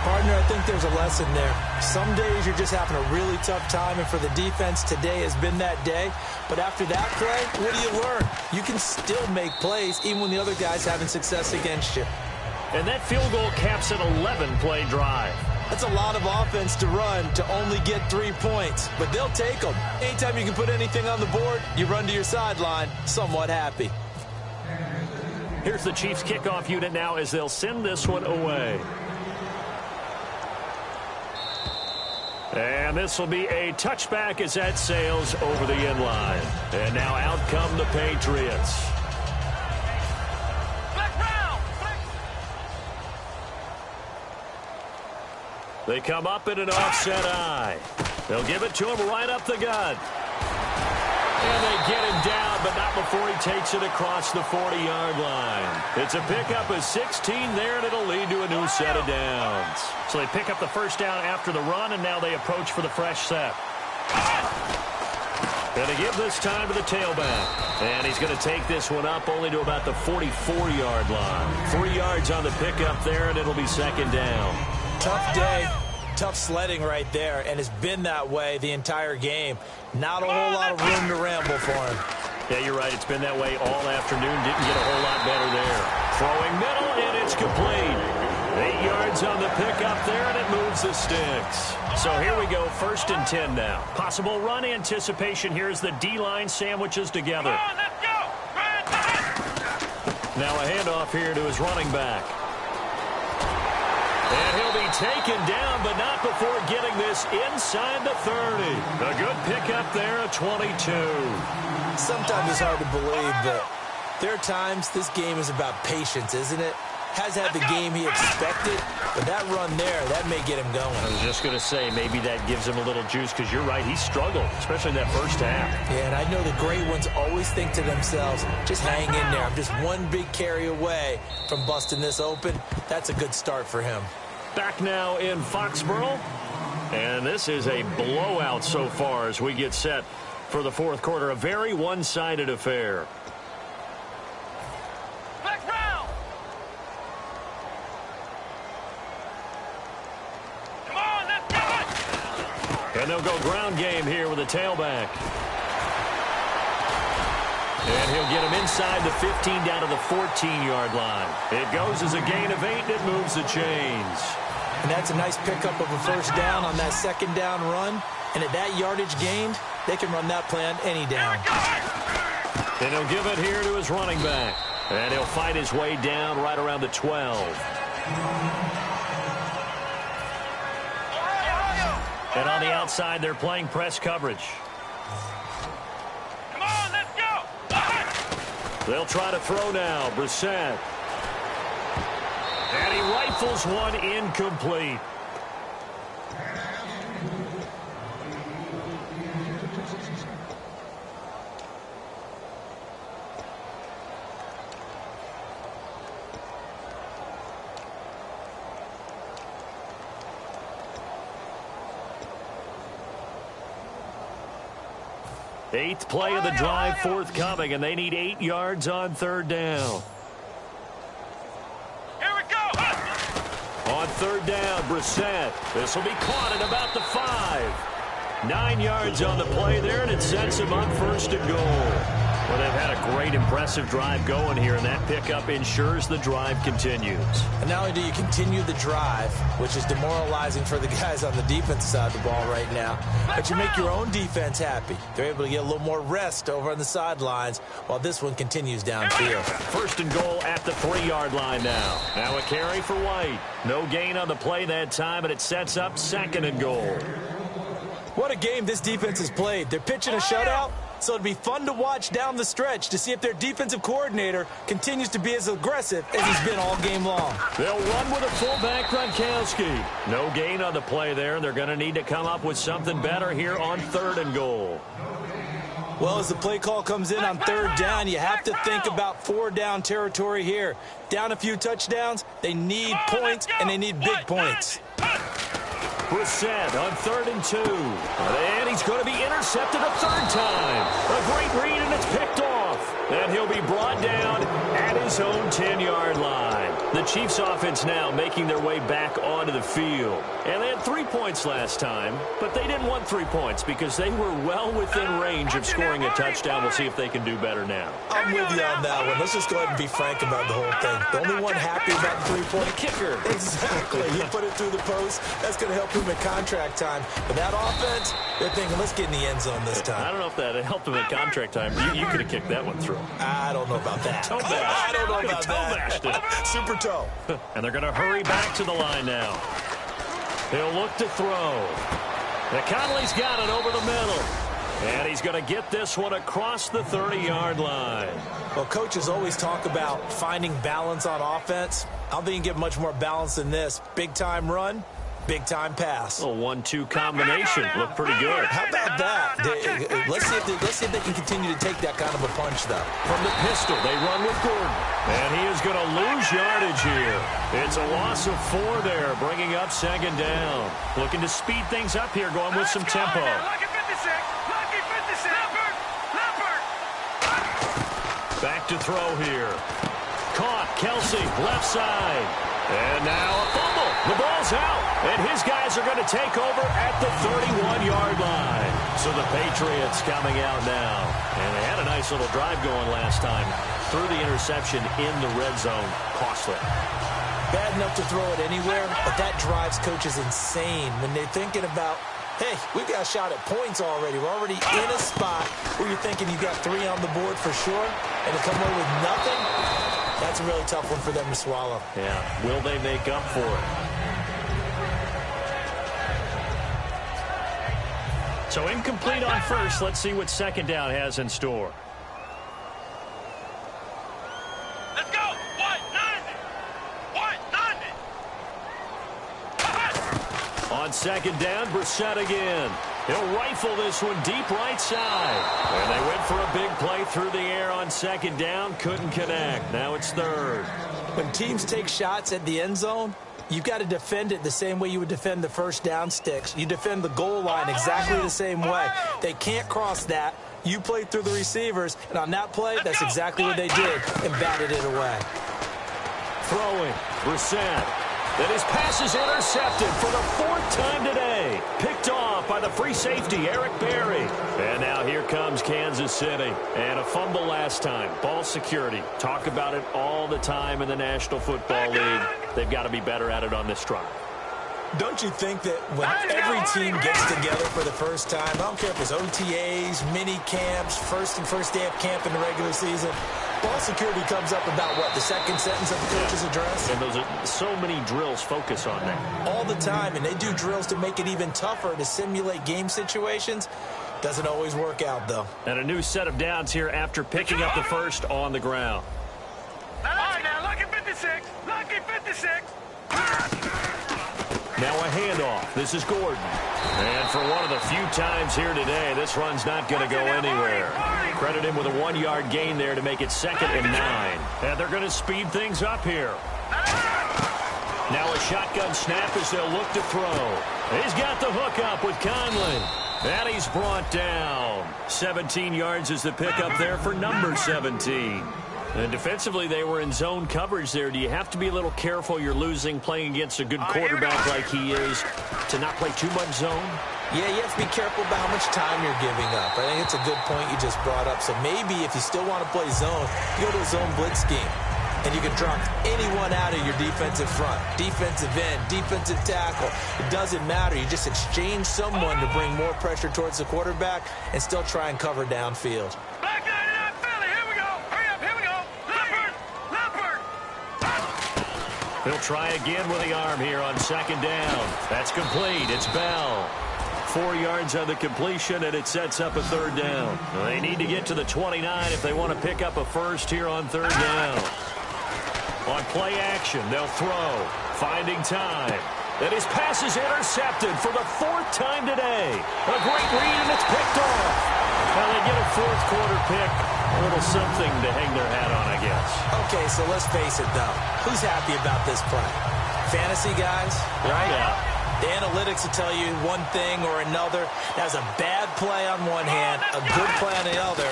Partner, I think there's a lesson there. Some days you're just having a really tough time, and for the defense, today has been that day. But after that play, what do you learn? You can still make plays even when the other guy's having success against you. And that field goal caps an 11-play drive. That's a lot of offense to run to only get 3 points, but they'll take them. Anytime you can put anything on the board, you run to your sideline somewhat happy. Here's the Chiefs kickoff unit now as they'll send this one away. And this will be a touchback as that sails over the end line. And now out come the Patriots. They come up in an offset eye. They'll give it to him right up the gut. And they get him down, but not before he takes it across the 40-yard line. It's a pickup of 16 there, and it'll lead to a new set of downs. So they pick up the 1st down after the run, and now they approach for the fresh set. Going to give this time to the tailback. And he's going to take this one up only to about the 44-yard line. 3 yards on the pickup there, and it'll be 2nd down. Tough day, tough sledding right there, and it's been that way the entire game. Not a whole lot of room to ramble for him. Yeah, you're right. It's been that way all afternoon. Didn't get a whole lot better there. Throwing middle, and it's complete. 8 yards on the pickup there, and it moves the sticks. So here we go, 1st and 10 now. Possible run anticipation here as the D-line sandwiches together. Now a handoff here to his running back. And he'll be taken down, but not before getting this inside the 30. A good pickup there, a 22. Sometimes it's hard to believe, but there are times this game is about patience, isn't it? Has had the game he expected, but that run there, that may get him going. I was just going to say, maybe that gives him a little juice, because you're right, he struggled, especially in that 1st half. Yeah, and I know the great ones always think to themselves, just hang in there. I'm just one big carry away from busting this open. That's a good start for him. Back now in Foxborough, and this is a blowout so far as we get set for the 4th quarter. A very one-sided affair. And they'll go ground game here with a tailback. And he'll get him inside the 15 down to the 14-yard line. It goes as a gain of 8, and it moves the chains. And that's a nice pickup of a 1st down on that 2nd down run. And at that yardage gained, they can run that play on any down. And he'll give it here to his running back. And he'll fight his way down right around the 12. And on the outside, they're playing press coverage. Come on, let's go! They'll try to throw now. Brissett. And he rifles one incomplete. Eighth play of the drive forthcoming, and they need 8 yards on 3rd down. Here we go! On 3rd down, Brissett. This will be caught at about the 5. 9 yards on the play there, and it sets him up 1st and goal. Well, they've had a great, impressive drive going here, and that pickup ensures the drive continues. And not only do you continue the drive, which is demoralizing for the guys on the defense side of the ball right now, but you make your own defense happy. They're able to get a little more rest over on the sidelines while this one continues downfield. 1st and goal at the 3-yard line now. Now a carry for White. No gain on the play that time, and it sets up 2nd and goal. What a game this defense has played. They're pitching a shutout. So it'd be fun to watch down the stretch to see if their defensive coordinator continues to be as aggressive as he's been all game long. They'll run with a fullback, Gronkowski. No gain on the play there. They're going to need to come up with something better here on 3rd and goal. Well, as the play call comes in on 3rd down, you have to think about 4-down territory here. Down a few touchdowns, they need points, and they need big points. Brissett on 3rd and 2. And he's going to be intercepted a 3rd time. A great read, and it's picked off. And he'll be brought down at his own 10-yard line. The Chiefs offense now making their way back onto the field. And they had 3 points last time, but they didn't want 3 points because they were well within range of scoring a touchdown. We'll see if they can do better now. I'm with you on that one. Let's just go ahead and be frank about the whole thing. The only one happy about the 3-point kicker. Exactly. He put it through the post. That's going to help him in contract time. But that offense, they're thinking, let's get in the end zone this time. I don't know if that helped him in contract time. You could have kicked that one through. I don't know about that. Toe bash. I don't know about that. Super toe. And they're going to hurry back to the line now. He'll look to throw. Now Conley's got it over the middle. And he's going to get this one across the 30-yard line. Well, coaches always talk about finding balance on offense. I don't think you can get much more balance than this. Big-time run, big-time pass. A 1-2 combination. Looked pretty good. How about that? Let's see if they can continue to take that kind of a punch, though. From the pistol, they run with Gordon. And he is going to lose yardage here. It's a loss of 4 there, bringing up 2nd down. Looking to speed things up here, going with some tempo. Back to throw here. Caught, Kelsey, left side. And now a fumble. The ball's out. And his guys are going to take over at the 31-yard line. So the Patriots coming out now. And they had a nice little drive going last time. Threw the interception in the red zone. Costly. Bad enough to throw it anywhere, but that drives coaches insane when they're thinking about, hey, we've got a shot at points already. We're already in a spot where you're thinking you've got 3 on the board for sure, and to come away with nothing, that's a really tough one for them to swallow. Yeah, will they make up for it? So incomplete on first. Let's see what 2nd down has in store. Let's go! 190! On 2nd down, Brissett again. He'll rifle this one deep right side. And they went for a big play through the air on 2nd down. Couldn't connect. Now it's 3rd. When teams take shots at the end zone, you've got to defend it the same way you would defend the 1st down sticks. You defend the goal line exactly the same way. They can't cross that. You play through the receivers, and on that play, that's exactly what they did and batted it away. Throwing, Brissett. Then his pass is intercepted for the 4th time today. Picked off by the free safety, Eric Berry. And now here comes Kansas City. And a fumble last time. Ball security. Talk about it all the time in the National Football League. They've got to be better at it on this drive. Don't you think that when every team gets together for the first time, I don't care if it's OTAs, mini camps, first day of camp in the regular season, ball security comes up about what, the 2nd sentence of the coach's address? And those are so many drills focus on that. All the time, and they do drills to make it even tougher to simulate game situations. Doesn't always work out, though. And a new set of downs here after picking up the first on the ground. All right, now, lucky 56. Lucky 56. Now a handoff. This is Gordon. And for one of the few times here today, this run's not going to go anywhere. Credit him with a 1-yard gain there to make it 2nd and 9. And they're going to speed things up here. Now a shotgun snap as they'll look to throw. He's got the hook up with Conley. And he's brought down. 17 yards is the pickup there for number 17. And defensively, they were in zone coverage there. Do you have to be a little careful you're losing playing against a good quarterback like he is to not play too much zone? Yeah, you have to be careful about how much time you're giving up. I think it's a good point you just brought up. So maybe if you still want to play zone, you go to a zone blitz scheme. And you can drop anyone out of your defensive front, defensive end, defensive tackle. It doesn't matter. You just exchange someone to bring more pressure towards the quarterback and still try and cover downfield. He'll try again with the arm here on 2nd down. That's complete. It's Bell. 4 yards on the completion, and it sets up a third down. They need to get to the 29 if they want to pick up a first here on third down. On play action, they'll throw, finding time. And his pass is intercepted for the 4th time today. A great read, and it's picked off. Well, they get a 4th quarter pick. A little something to hang their hat on, I guess. Okay, so let's face it, though. Who's happy about this play? Fantasy guys, right? Yeah. The analytics will tell you one thing or another. That's a bad play on one hand, a good play on the other,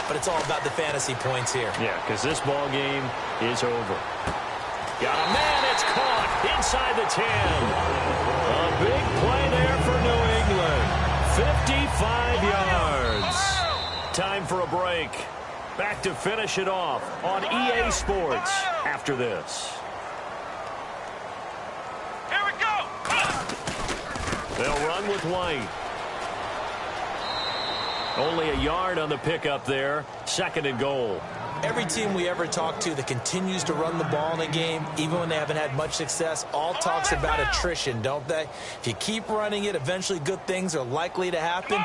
but it's all about the fantasy points here. Yeah, because this ball game is over. Got a man, it's caught inside the 10. A big play there for New England. 55 yards. Time for a break. Back to finish it off on EA Sports after this. Here we go. They'll run with White. Only a yard on the pickup there. 2nd and goal. Every team we ever talk to that continues to run the ball in a game, even when they haven't had much success, all talks about attrition, don't they? If you keep running it, eventually good things are likely to happen.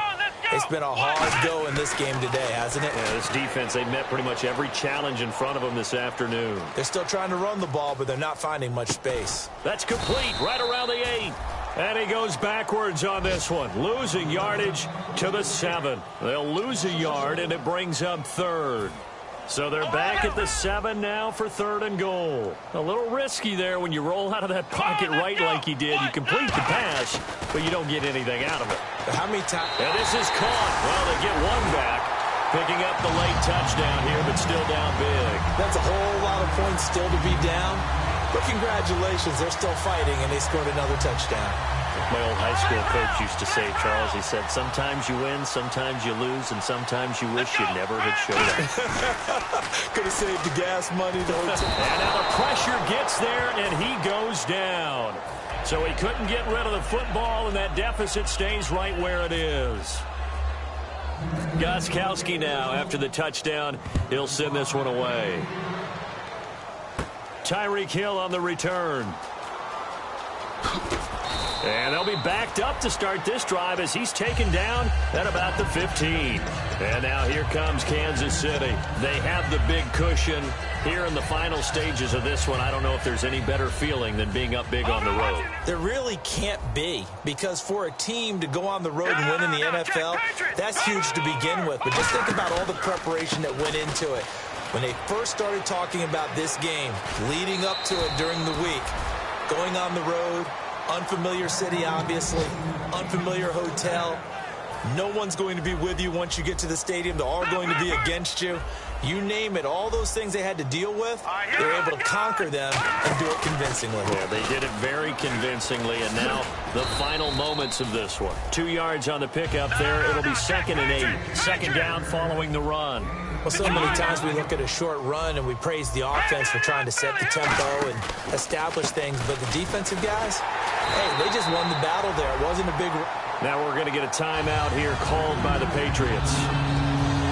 It's been a hard go in this game today, hasn't it? Yeah, this defense, they met pretty much every challenge in front of them this afternoon. They're still trying to run the ball, but they're not finding much space. That's complete right around the 8. And he goes backwards on this one, losing yardage to the 7. They'll lose a yard, and it brings up 3rd. So they're back at the 7 now for 3rd and goal. A little risky there when you roll out of that pocket right like he did. You complete the pass, but you don't get anything out of it. How many times? And this is caught. Well, they get one back, picking up the late touchdown here, but still down big. That's a whole lot of points still to be down. But congratulations, they're still fighting, and they scored another touchdown. My old high school coach used to say, Charles, he said, sometimes you win, sometimes you lose, and sometimes you wish you never had showed up. Could have saved the gas money. And now the pressure gets there, and he goes down. So he couldn't get rid of the football, and that deficit stays right where it is. Gostkowski now, after the touchdown, he'll send this one away. Tyreek Hill on the return. And they'll be backed up to start this drive as he's taken down at about the 15. And now here comes Kansas City. They have the big cushion here in the final stages of this one. I don't know if there's any better feeling than being up big on the road. There really can't be, because for a team to go on the road and win in the NFL, that's huge to begin with. But just think about all the preparation that went into it. When they first started talking about this game, leading up to it during the week, going on the road, unfamiliar city, obviously, unfamiliar hotel. No one's going to be with you once you get to the stadium. They're all going to be against you. You name it, all those things they had to deal with, they were able to conquer them and do it convincingly. Yeah, they did it very convincingly, and now the final moments of this one. 2 yards on the pickup there. It'll be 2nd and 8. 2nd down following the run. Well, so many times we look at a short run and we praise the offense for trying to set the tempo and establish things, but the defensive guys, hey, they just won the battle there. It wasn't a big... Now we're going to get a timeout here called by the Patriots.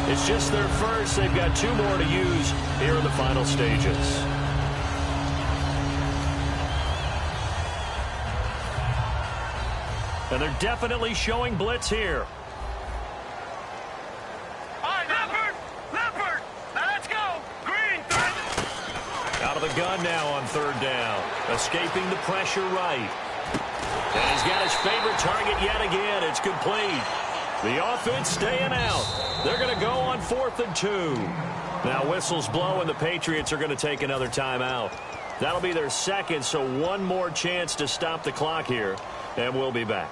It's just their first. They've got 2 more to use here in the final stages. And they're definitely showing blitz here. Out of the gun now on 3rd down. Escaping the pressure right. And he's got his favorite target yet again. It's complete. The offense staying out. They're going to go on 4th and 2. Now whistles blow, and the Patriots are going to take another timeout. That'll be their 2nd, so one more chance to stop the clock here, and we'll be back.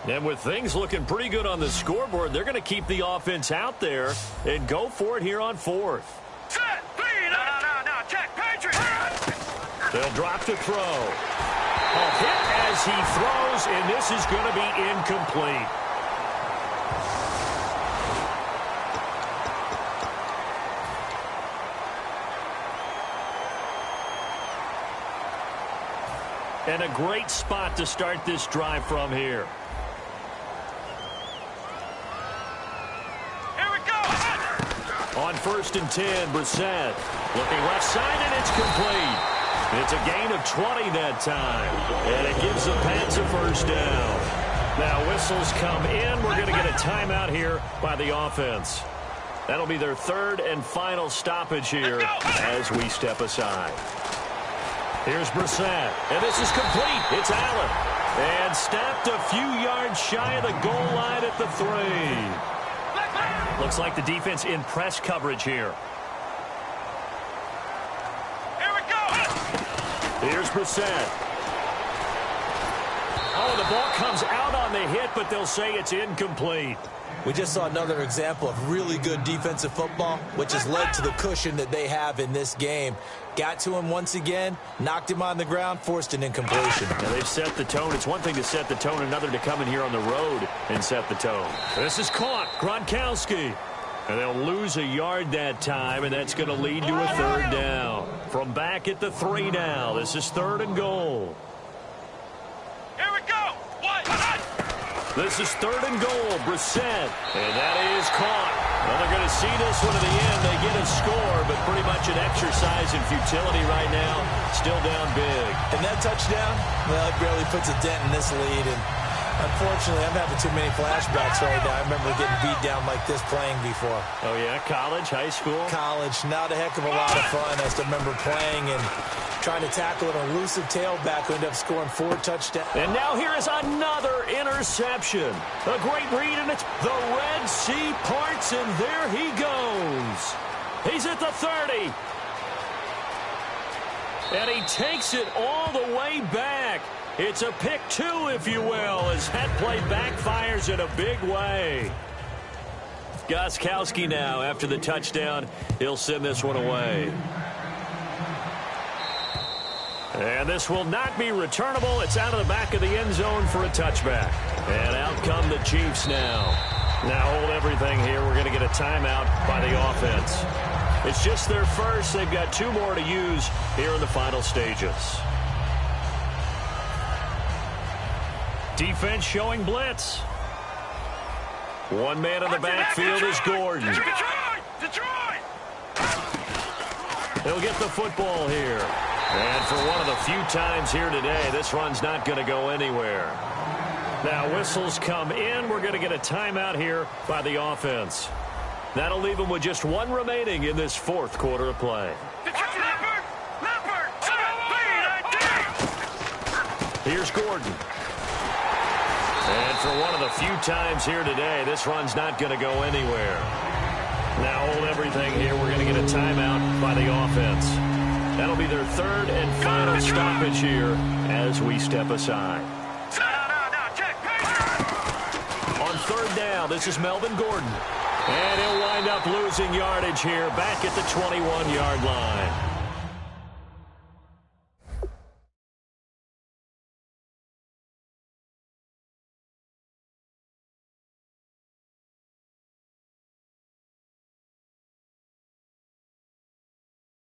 And with things looking pretty good on the scoreboard, they're going to keep the offense out there and go for it here on 4th. Set, three, no, check, Patriots. They'll drop to throw. A hit as he throws, and this is going to be incomplete. And a great spot to start this drive from here. On 1st and 10, Brissett looking left side, and it's complete. It's a gain of 20 that time, and it gives the Pats a first down. Now whistles come in. We're going to get a timeout here by the offense. That'll be their third and final stoppage here as we step aside. Here's Brissett, and this is complete. It's Allen, and stopped a few yards shy of the goal line at the 3. Looks like the defense in press coverage here. Here we go. Here's Brissett. Oh, the ball comes out on the hit, but they'll say it's incomplete. We just saw another example of really good defensive football, which has led to the cushion that they have in this game. Got to him once again, knocked him on the ground, forced an incompletion. Now they've set the tone. It's one thing to set the tone, another to come in here on the road and set the tone. This is caught. Gronkowski. And they'll lose a yard that time, and that's going to lead to a third down. From back at the 3 now. This is 3rd and goal. Here we go. This is 3rd and goal. Brissett. And that is caught. Well, they're going to see this one to the end. They get a score, but pretty much an exercise in futility right now. Still down big. And that touchdown, well, it barely puts a dent in this lead. And unfortunately, I'm having too many flashbacks right now. I remember getting beat down like this playing before. Oh, yeah? College, high school? College. Not a heck of a lot of fun. I still remember playing and trying to tackle an elusive tailback who ended up scoring 4 touchdowns. And now here is another interception. A great read, and it's the Red Sea parts, and there he goes. He's at the 30. And he takes it all the way back. It's a pick 2, if you will, as that play backfires in a big way. Gostkowski now, after the touchdown, he'll send this one away. And this will not be returnable. It's out of the back of the end zone for a touchback. And out come the Chiefs now. Now hold everything here. We're going to get a timeout by the offense. It's just their first. They've got 2 more to use here in the final stages. Defense showing blitz. One man in the backfield is Gordon. Detroit! He'll get the football here. And for one of the few times here today, this run's not going to go anywhere. Now whistles come in. We're going to get a timeout here by the offense. That'll leave them with just 1 remaining in this 4th quarter of play. Here's Gordon. And for one of the few times here today, this run's not going to go anywhere. Now hold everything here. We're going to get a timeout by the offense. That'll be their 3rd and final stoppage here as we step aside. On 3rd down, this is Melvin Gordon. And he'll wind up losing yardage here back at the 21-yard line.